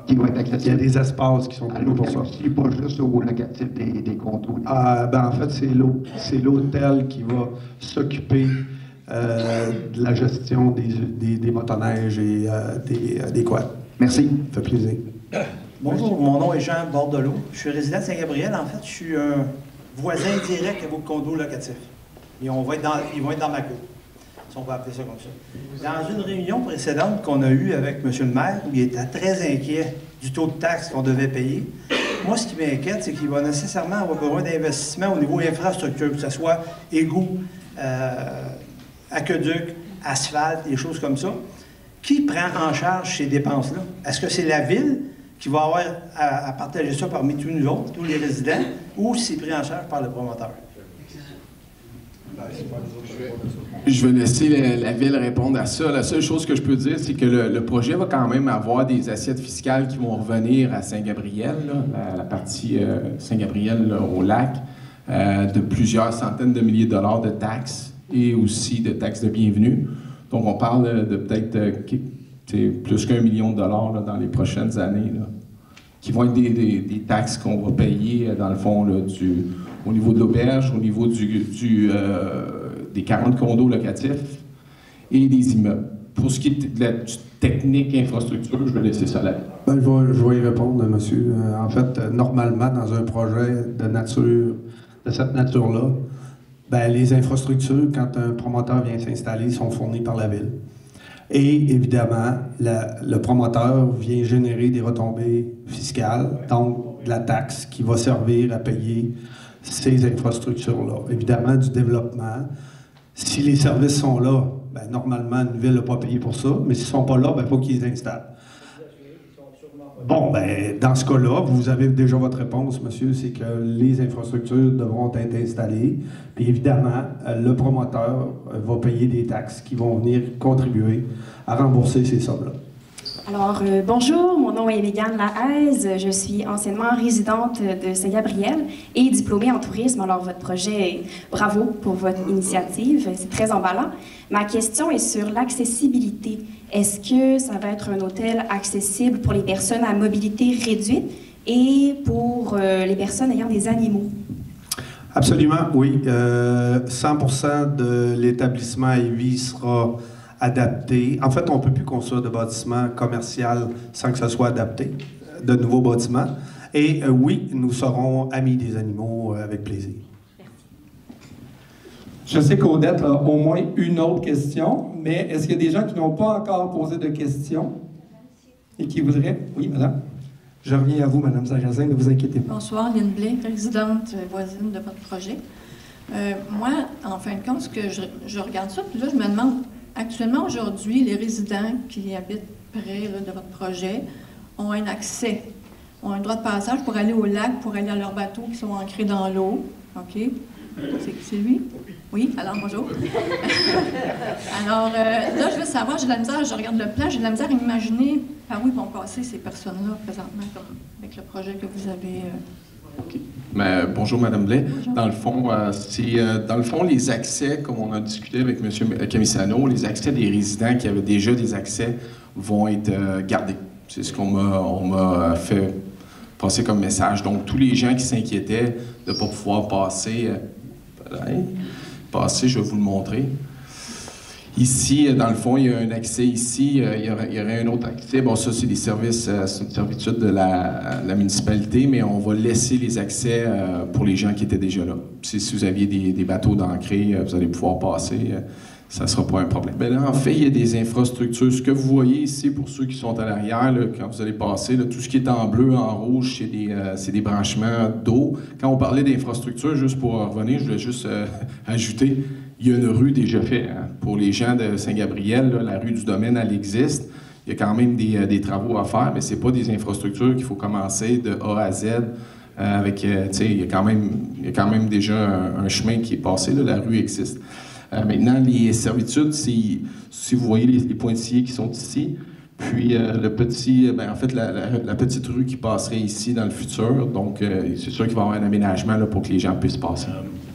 Qui vont être accessibles. Il y a des espaces qui sont prévus pour ça. C'est pas juste au locatif des condos. Ben, en fait, c'est l'hôtel qui va s'occuper de la gestion des motoneiges et des quads. Merci. Ça fait plaisir. Bonjour, mon nom est Jean Bordelot. Je suis résident de Saint-Gabriel. En fait, je suis un voisin direct à vos condos locatifs. Et ils vont être dans ma cour, si on peut appeler ça comme ça. Dans une réunion précédente qu'on a eue avec M. le maire, où il était très inquiet du taux de taxe qu'on devait payer, moi, ce qui m'inquiète, c'est qu'il va nécessairement avoir besoin d'investissements au niveau infrastructure, que ce soit égouts, aqueducs, asphalte, des choses comme ça. Qui prend en charge ces dépenses-là? Est-ce que c'est la ville qui va avoir à partager ça parmi tous nous autres, tous les résidents, ou c'est pris en charge par le promoteur? Je vais laisser la ville répondre à ça. La seule chose que je peux dire, c'est que le projet va quand même avoir des assiettes fiscales qui vont revenir à Saint-Gabriel, la partie Saint-Gabriel au lac, de plusieurs centaines de milliers de dollars de taxes et aussi de taxes de bienvenue. Donc, on parle de peut-être plus qu'1 million de dollars là, dans les prochaines années, là, qui vont être des taxes qu'on va payer, dans le fond, là, au niveau de l'auberge, au niveau des 40 condos locatifs et des immeubles. Pour ce qui est de la technique infrastructure, je vais laisser ça là. Ben, je vais y répondre, monsieur. En fait, normalement, dans un projet de cette nature-là, ben, les infrastructures, quand un promoteur vient s'installer, sont fournies par la ville. Et évidemment, le promoteur vient générer des retombées fiscales, donc de la taxe qui va servir à payer ces infrastructures-là. Évidemment, du développement. Si les services sont là, ben, normalement, une ville n'a pas payé pour ça, mais s'ils ne sont pas là, il faut qu'ils les installent. Bon, ben, dans ce cas-là, vous avez déjà votre réponse, monsieur, c'est que les infrastructures devront être installées. Puis évidemment, le promoteur va payer des taxes qui vont venir contribuer à rembourser ces sommes-là. Alors, bonjour, mon nom est Mégane Lahaise, je suis anciennement résidente de Saint-Gabriel et diplômée en tourisme. Alors, votre projet, bravo pour votre initiative, c'est très emballant. Ma question est sur l'accessibilité. Est-ce que ça va être un hôtel accessible pour les personnes à mobilité réduite et pour les personnes ayant des animaux? Absolument, oui. 100% de l'établissement à Lévis sera adapté. En fait, on ne peut plus construire de bâtiments commerciaux sans que ce soit adapté, de nouveaux bâtiments. Et oui, nous serons amis des animaux avec plaisir. Je sais qu'Odette a au moins une autre question, mais est-ce qu'il y a des gens qui n'ont pas encore posé de questions et qui voudraient? Oui, madame. Je reviens à vous, madame Sarrazin, ne vous inquiétez pas. Bonsoir, Lynn Blais, résidente voisine de votre projet. Moi, en fin de compte, ce que je regarde ça, puis là, je me demande, actuellement, aujourd'hui, les résidents qui habitent près là, de votre projet ont un accès, ont un droit de passage pour aller au lac, pour aller à leurs bateaux qui sont ancrés dans l'eau. OK? C'est lui? Oui, alors bonjour. Alors, là, je veux savoir, j'ai de la misère, je regarde le plan, j'ai de la misère à imaginer par où ils vont passer ces personnes-là présentement, comme avec le projet que vous avez. OK. Bonjour, Mme Blais. Bonjour. Dans le fond, les accès, comme on a discuté avec M. Camisano, les accès des résidents qui avaient déjà des accès vont être gardés. C'est ce qu'on m'a fait passer comme message. Donc, tous les gens qui s'inquiétaient de ne pas pouvoir passer, je vais vous le montrer. Ici, dans le fond, il y a un accès ici, il y aurait un autre accès. Bon, ça, c'est des services, c'est une servitude de la municipalité, mais on va laisser les accès pour les gens qui étaient déjà là. Si vous aviez des bateaux d'ancrée, vous allez pouvoir passer, ça ne sera pas un problème. Bien là, en fait, il y a des infrastructures. Ce que vous voyez ici, pour ceux qui sont à l'arrière, quand vous allez passer, là, tout ce qui est en bleu, en rouge, c'est des branchements d'eau. Quand on parlait d'infrastructures, juste pour revenir, je voulais juste ajouter... Il y a une rue déjà faite. Hein. Pour les gens de Saint-Gabriel, la rue du domaine, elle existe. Il y a quand même des travaux à faire, mais ce n'est pas des infrastructures qu'il faut commencer de A à Z. Il y a quand même déjà un chemin qui est passé. Là, la rue existe. Maintenant, les servitudes, si vous voyez les pointillés qui sont ici, puis la petite rue qui passerait ici dans le futur. Donc, c'est sûr qu'il va y avoir un aménagement là, pour que les gens puissent passer.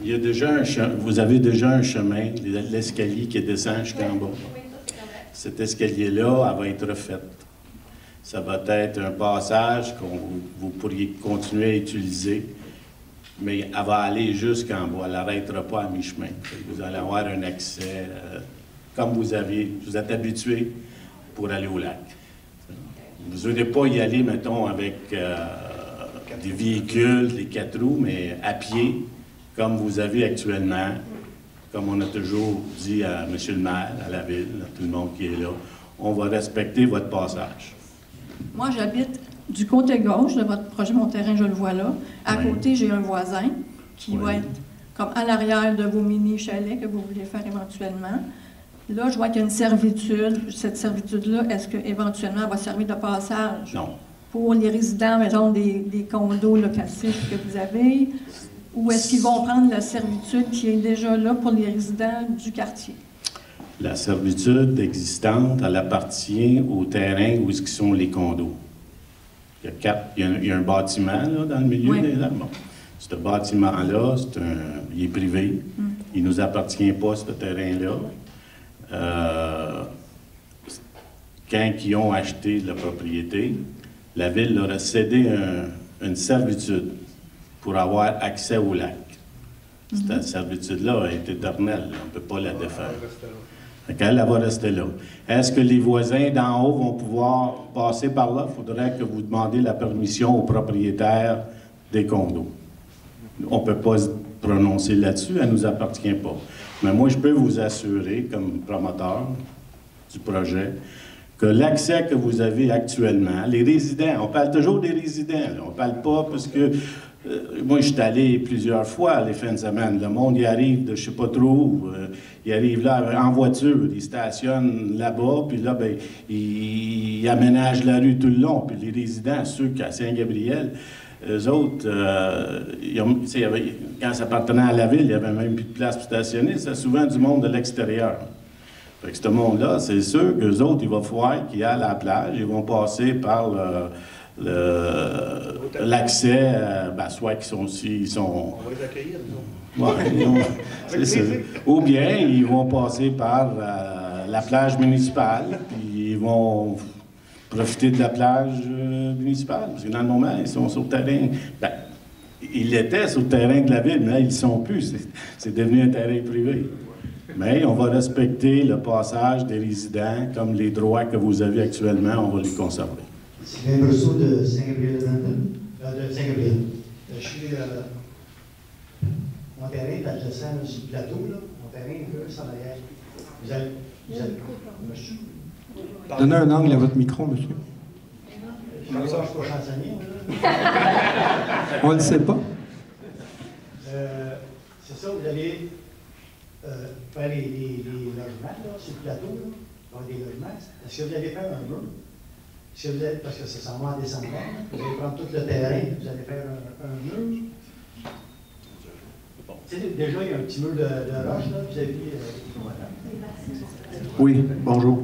Il y a déjà vous avez déjà un chemin, l'escalier qui descend jusqu'en bas. Cet escalier-là, elle va être refaite. Ça va être un passage que vous pourriez continuer à utiliser, mais elle va aller jusqu'en bas. Elle n'arrêtera pas à mi-chemin. Vous allez avoir un accès, comme vous êtes habitué pour aller au lac. Vous n'allez pas y aller, mettons, avec des véhicules, des 4 roues, mais à pied, comme vous avez actuellement, comme on a toujours dit à M. le maire, à la ville, à tout le monde qui est là, on va respecter votre passage. Moi, j'habite du côté gauche de votre projet Mon terrain, je le vois là. À côté, j'ai un voisin qui va être comme à l'arrière de vos mini-chalets que vous voulez faire éventuellement. Là, je vois qu'il y a une servitude. Cette servitude-là, est-ce qu'éventuellement, elle va servir de passage? Non. Pour les résidents, mettons, des condos locatifs que vous avez? Ou est-ce qu'ils vont prendre la servitude qui est déjà là pour les résidents du quartier? La servitude existante, elle appartient au terrain où sont les condos. Il y a un bâtiment là, dans le milieu des arbres. Bon. Ce bâtiment-là, il est privé. Il ne nous appartient pas, ce terrain-là. Quand ils ont acheté la propriété, la ville leur a cédé une servitude pour avoir accès au lac. Cette servitude-là est éternelle, on ne peut pas la défaire. Elle va rester là. Est-ce que les voisins d'en haut vont pouvoir passer par là? Il faudrait que vous demandiez la permission aux propriétaires des condos. On ne peut pas se prononcer là-dessus, elle ne nous appartient pas. Mais moi, je peux vous assurer, comme promoteur du projet, que l'accès que vous avez actuellement, les résidents, on parle toujours des résidents, là, on ne parle pas parce que moi, je suis allé plusieurs fois les fins de semaine. Le monde, il arrive de je ne sais pas trop où. Il arrive là en voiture, il stationne là-bas, puis là, ben, il aménage la rue tout le long. Puis les résidents, ceux qui à Saint-Gabriel, eux autres, quand ça appartenait à la ville, il n'y avait même plus de place pour stationner. C'est souvent du monde de l'extérieur. Fait que ce monde-là, c'est sûr qu'eux autres, il va falloir qu'ils aillent à la plage, ils vont passer par l'accès, soit qu'ils sont aussi... On va les accueillir, nous. Ouais, c'est ça. Ou bien, ils vont passer par la plage municipale, puis ils vont profiter de la plage municipale, parce que dans le moment, ils sont sur le terrain... ils étaient sur le terrain de la ville, mais là, ils ne sont plus. C'est devenu un terrain privé. Mais on va respecter le passage des résidents, comme les droits que vous avez actuellement, on va les conserver. Sylvain Brosseau de Saint-Gabriel. De Saint-Gabriel. Je suis mon terrain, là, je descends sur le plateau, là. Mon terrain est plus en arrière. Vous allez... Donnez un angle à votre micro, monsieur. Je ne suis pas chansonnier, On ne le sait pas. C'est ça, vous allez faire les logements, là, sur le plateau, là. Il va y avoir des logements. Est-ce que vous allez faire un mur? Parce que ça s'en va en descendant, vous allez prendre tout le terrain, vous allez faire un mur. Déjà, il y a un petit mur de roche, là, vous avez Oui, bonjour.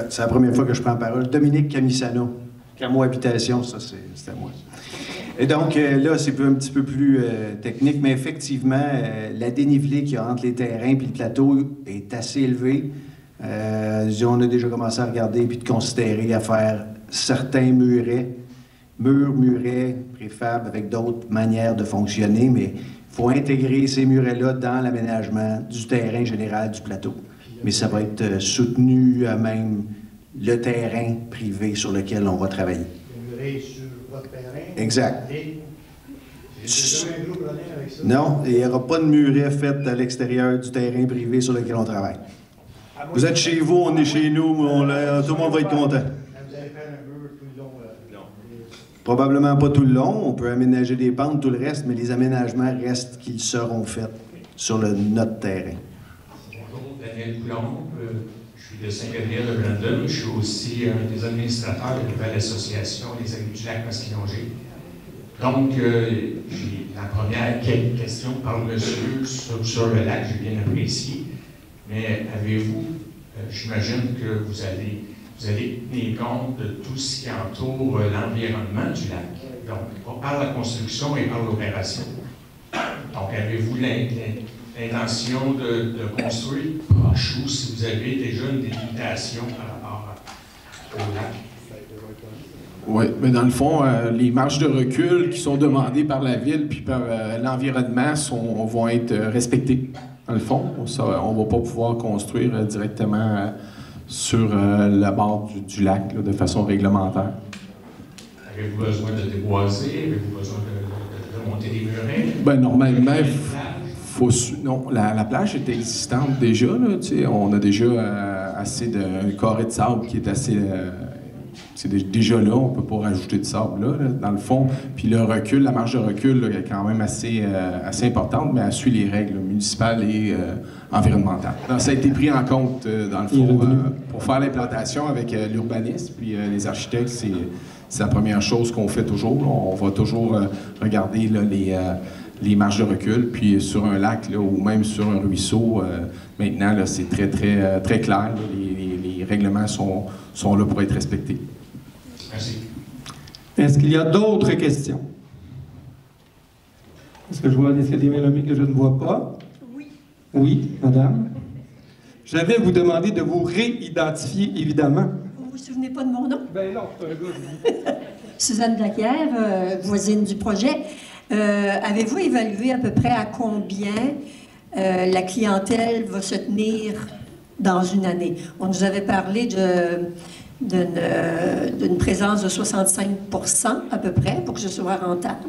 C'est la première fois que je prends la parole. Dominique Camisano, Camo Habitation, ça, c'était moi. Et donc, là, c'est un petit peu plus technique, mais effectivement, la dénivelée qu'il y a entre les terrains et le plateau est assez élevée. On a déjà commencé à regarder puis de considérer à faire certains murets, préfab avec d'autres manières de fonctionner, mais il faut intégrer ces murets-là dans l'aménagement du terrain général du plateau. Mais ça va être soutenu à même le terrain privé sur lequel on va travailler. Les murets sur votre terrain? Exact. Et j'ai déjà un gros problème avec ça. Non, il n'y aura pas de muret fait à l'extérieur du terrain privé sur lequel on travaille. Vous êtes chez vous, on est chez nous, tout le monde va être content. Vous allez faire un mur tout le long? Non. Probablement pas tout le long. On peut aménager des pentes, tout le reste, mais les aménagements restent qu'ils seront faits sur notre terrain. Bonjour, Daniel Coulombe. Je suis de Saint-Gabriel-de-Brandon. Je suis aussi un des administrateurs de la nouvelle association des Amis du Lac-Masquinongé. Donc, j'ai la première question par le monsieur sur le lac, j'ai bien apprécié. Mais avez-vous, j'imagine que vous allez tenir compte de tout ce qui entoure l'environnement du lac, donc par la construction et par l'opération. Donc, avez-vous l'intention de construire proche ou si vous avez déjà une délimitation par rapport au lac? Oui, mais dans le fond, les marges de recul qui sont demandées par la ville puis par l'environnement vont être respectées. Dans le fond, on ne va pas pouvoir construire directement sur la bord du lac là, de façon réglementaire. Avez-vous besoin de déboiser? Avez-vous besoin de monter des murets? Bien, normalement, non, la plage est existante déjà. Là, on a déjà assez de carré de sable qui est assez... c'est déjà là, on ne peut pas rajouter de sable là, dans le fond. Puis le recul, la marge de recul là, est quand même assez importante, mais elle suit les règles municipales et environnementales. Donc, ça a été pris en compte, dans le fond, pour faire l'implantation avec l'urbaniste, puis les architectes, c'est la première chose qu'on fait toujours. On va toujours regarder là, les marges de recul, puis sur un lac là, ou même sur un ruisseau, maintenant, là, c'est très, très, très clair. Là, les règlements sont là pour être respectés. Merci. Est-ce qu'il y a d'autres questions? Est-ce que je vois des mains levées que je ne vois pas? Oui. Oui, madame. Je vais vous demander de vous réidentifier, évidemment. Vous ne vous souvenez pas de mon nom? Ben non, c'est un gars. Suzanne Blaquière, voisine du projet. Avez-vous évalué à peu près à combien la clientèle va se tenir dans une année? On nous avait parlé d'une présence de 65 % à peu près pour que ce soit rentable.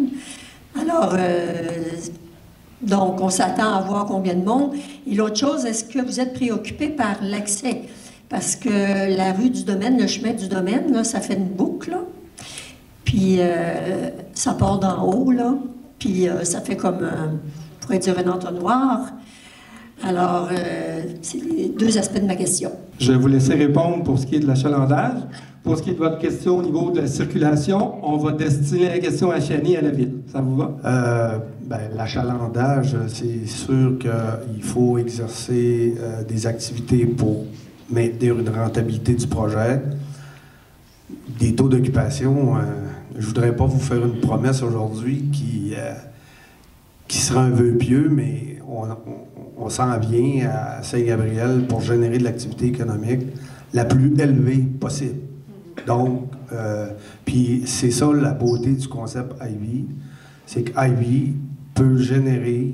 Alors, donc, on s'attend à voir combien de monde. Et l'autre chose, est-ce que vous êtes préoccupé par l'accès? Parce que la rue du Domaine, le chemin du Domaine, là, ça fait une boucle, là. Puis, ça part d'en haut, là. Puis, ça fait comme, on pourrait dire, un entonnoir. Alors, c'est les deux aspects de ma question. Je vais vous laisser répondre pour ce qui est de l'achalandage. Pour ce qui est de votre question au niveau de la circulation, on va destiner la question à Chani, à la ville. Ça vous va? L'achalandage, c'est sûr qu'il faut exercer des activités pour maintenir une rentabilité du projet. Des taux d'occupation, je ne voudrais pas vous faire une promesse aujourd'hui qui sera un vœu pieux, mais on s'en vient à Saint-Gabriel pour générer de l'activité économique la plus élevée possible. Donc, puis c'est ça la beauté du concept Ivy, c'est que Ivy peut générer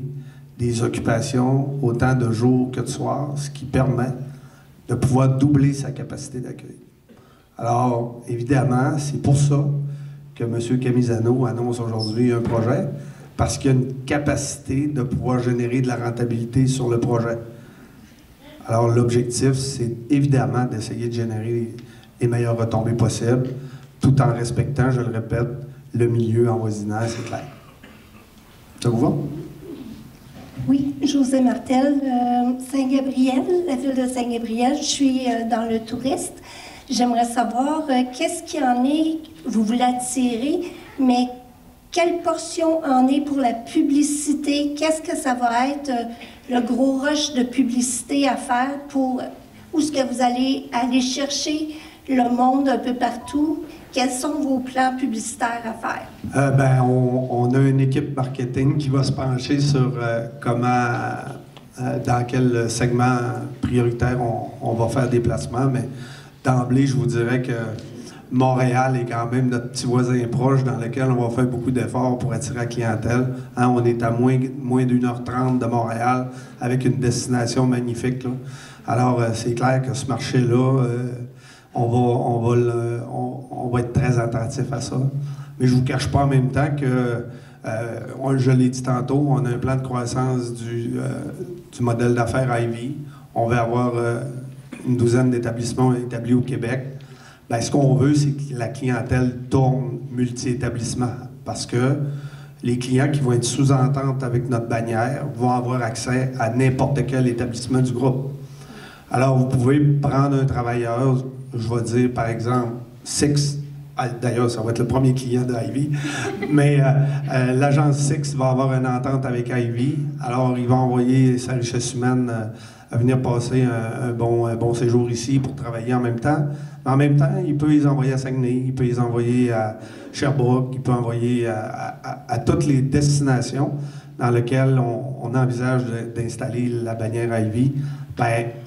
des occupations autant de jours que de soirs, ce qui permet de pouvoir doubler sa capacité d'accueil. Alors, évidemment, c'est pour ça que M. Camisano annonce aujourd'hui un projet, parce qu'il y a une capacité de pouvoir générer de la rentabilité sur le projet. Alors, l'objectif, c'est évidemment d'essayer de générer les meilleures retombées possibles, tout en respectant, je le répète, le milieu en voisinage, c'est clair. Ça vous va? Oui, José Martel, Saint-Gabriel, la ville de Saint-Gabriel. Je suis dans le touriste. J'aimerais savoir qu'est-ce qui en est, vous voulez attirer, mais quelle portion en est pour la publicité? Qu'est-ce que ça va être le gros rush de publicité à faire pour où est-ce que vous allez aller chercher le monde un peu partout Quels sont vos plans publicitaires à faire? On a une équipe marketing qui va se pencher sur dans quel segment prioritaire on va faire des placements, mais d'emblée, je vous dirais que Montréal est quand même notre petit voisin proche dans lequel on va faire beaucoup d'efforts pour attirer la clientèle. On est à moins d'1h30 de Montréal avec une destination magnifique, là. Alors, c'est clair que ce marché-là, on va être très attentif à ça. Mais je ne vous cache pas en même temps que, je l'ai dit tantôt, on a un plan de croissance du modèle d'affaires Ivy. On va avoir une douzaine d'établissements établis au Québec. Ce qu'on veut, c'est que la clientèle tourne multi-établissements parce que les clients qui vont être sous entente avec notre bannière vont avoir accès à n'importe quel établissement du groupe. Alors, vous pouvez prendre un travailleur, je vais dire par exemple Six. D'ailleurs, ça va être le premier client d'Ivy. Mais l'agence Six va avoir une entente avec Ivy. Alors, il va envoyer sa richesse humaine à venir passer un bon séjour ici pour travailler en même temps. Mais en même temps, il peut les envoyer à Saguenay, il peut les envoyer à Sherbrooke, il peut envoyer à toutes les destinations dans lesquelles on envisage d'installer la bannière Ivy.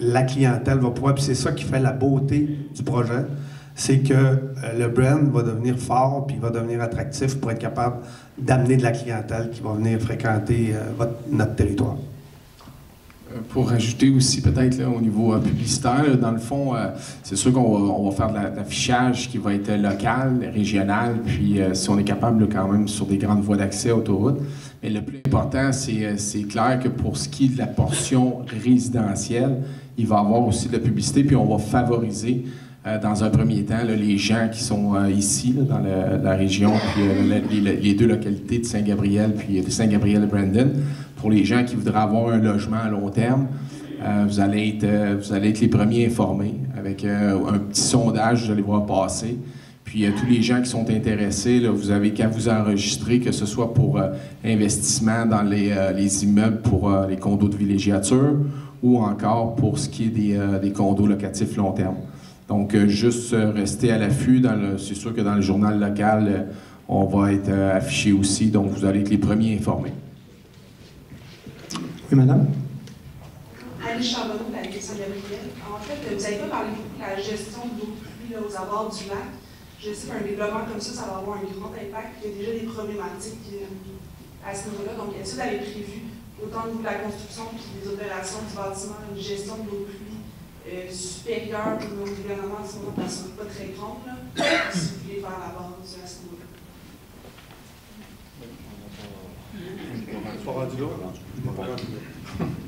La clientèle va pouvoir, puis c'est ça qui fait la beauté du projet, c'est que le brand va devenir fort puis il va devenir attractif pour être capable d'amener de la clientèle qui va venir fréquenter notre territoire. Pour rajouter aussi peut-être au niveau publicitaire, là, dans le fond, c'est sûr qu'on va faire de l'affichage qui va être local, régional, puis si on est capable là, quand même sur des grandes voies d'accès autoroute. Mais le plus important, c'est clair que pour ce qui est de la portion résidentielle, il va y avoir aussi de la publicité, puis on va favoriser dans un premier temps là, les gens qui sont ici, là, dans la région, puis les deux localités de Saint-Gabriel, puis de Saint-Gabriel et Brandon. Pour les gens qui voudraient avoir un logement à long terme, vous allez être les premiers informés avec un petit sondage, vous allez voir passer. Puis tous les gens qui sont intéressés, là, vous avez qu'à vous enregistrer, que ce soit pour investissement dans les immeubles pour les condos de villégiature ou encore pour ce qui est des condos locatifs long terme. Donc, juste rester à l'affût. C'est sûr que dans le journal local, on va être affiché aussi, donc vous allez être les premiers informés. Oui, madame? Alice Charbonneau, de la ville Saint-Gabriel. En fait, vous n'avez pas parlé beaucoup de la gestion de l'eau de pluie aux abords du lac. Je sais qu'un développement comme ça va avoir un grand impact. Il y a déjà des problématiques à ce niveau-là. Donc, est-ce que vous avez prévu, autant au niveau de la construction que des opérations du bâtiment, une gestion de l'eau de pluie supérieure au niveau du gouvernement en ce moment, parce que ce n'est pas très grande, là, si vous voulez faire la base à ce niveau-là?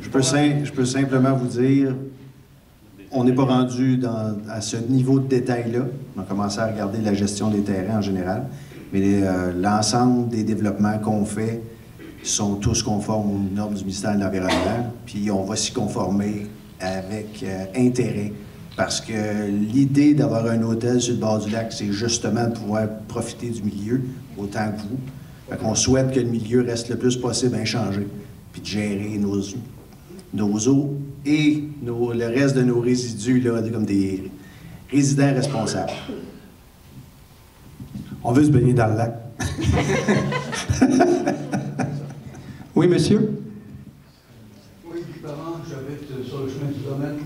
Je peux simplement vous dire, on n'est pas rendu à ce niveau de détail-là. On a commencé à regarder la gestion des terrains en général, mais l'ensemble des développements qu'on fait sont tous conformes aux normes du ministère de l'Environnement, puis on va s'y conformer avec intérêt, parce que l'idée d'avoir un hôtel sur le bord du lac, c'est justement de pouvoir profiter du milieu autant que vous. Fait qu'on souhaite que le milieu reste le plus possible inchangé, puis de gérer nos eaux et le reste de nos résidus là, comme des résidents responsables. On veut se baigner dans le lac. Oui, monsieur? Oui, parent, j'habite sur le chemin du domaine.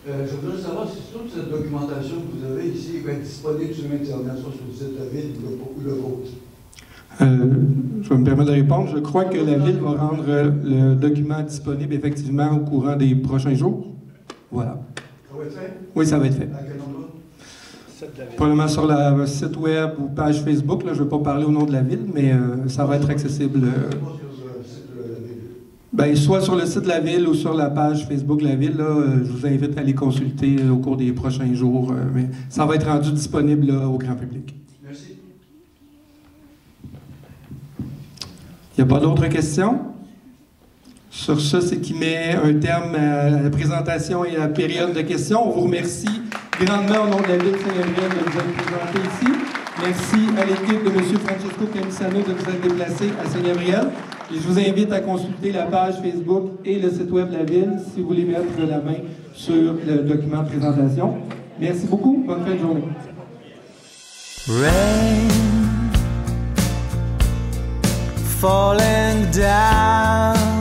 Je voudrais savoir si toute cette documentation que vous avez ici va être disponible sur Internet, soit sur le site de la ville ou le vôtre. Je vais me permettre de répondre. Je crois que la Ville va rendre le document disponible effectivement au courant des prochains jours. Voilà. Ça va être fait? Oui, ça va être fait. À quel endroit? Probablement sur le site web ou page Facebook. Là, je ne vais pas parler au nom de la Ville, mais ça va être accessible. Soit sur le site de la Ville ou sur la page Facebook de la Ville. Là, je vous invite à les consulter au cours des prochains jours. Mais ça va être rendu disponible là, au grand public. Merci. Il n'y a pas d'autres questions? Sur ce, c'est qui met un terme à la présentation et à la période de questions. On vous remercie grandement au nom de la Ville de Saint-Gabriel de vous être présenté ici. Merci à l'équipe de M. Francesco Camisano de vous être déplacé à Saint-Gabriel. Et je vous invite à consulter la page Facebook et le site web de la Ville si vous voulez mettre la main sur le document de présentation. Merci beaucoup. Bonne fin de journée. Rain falling down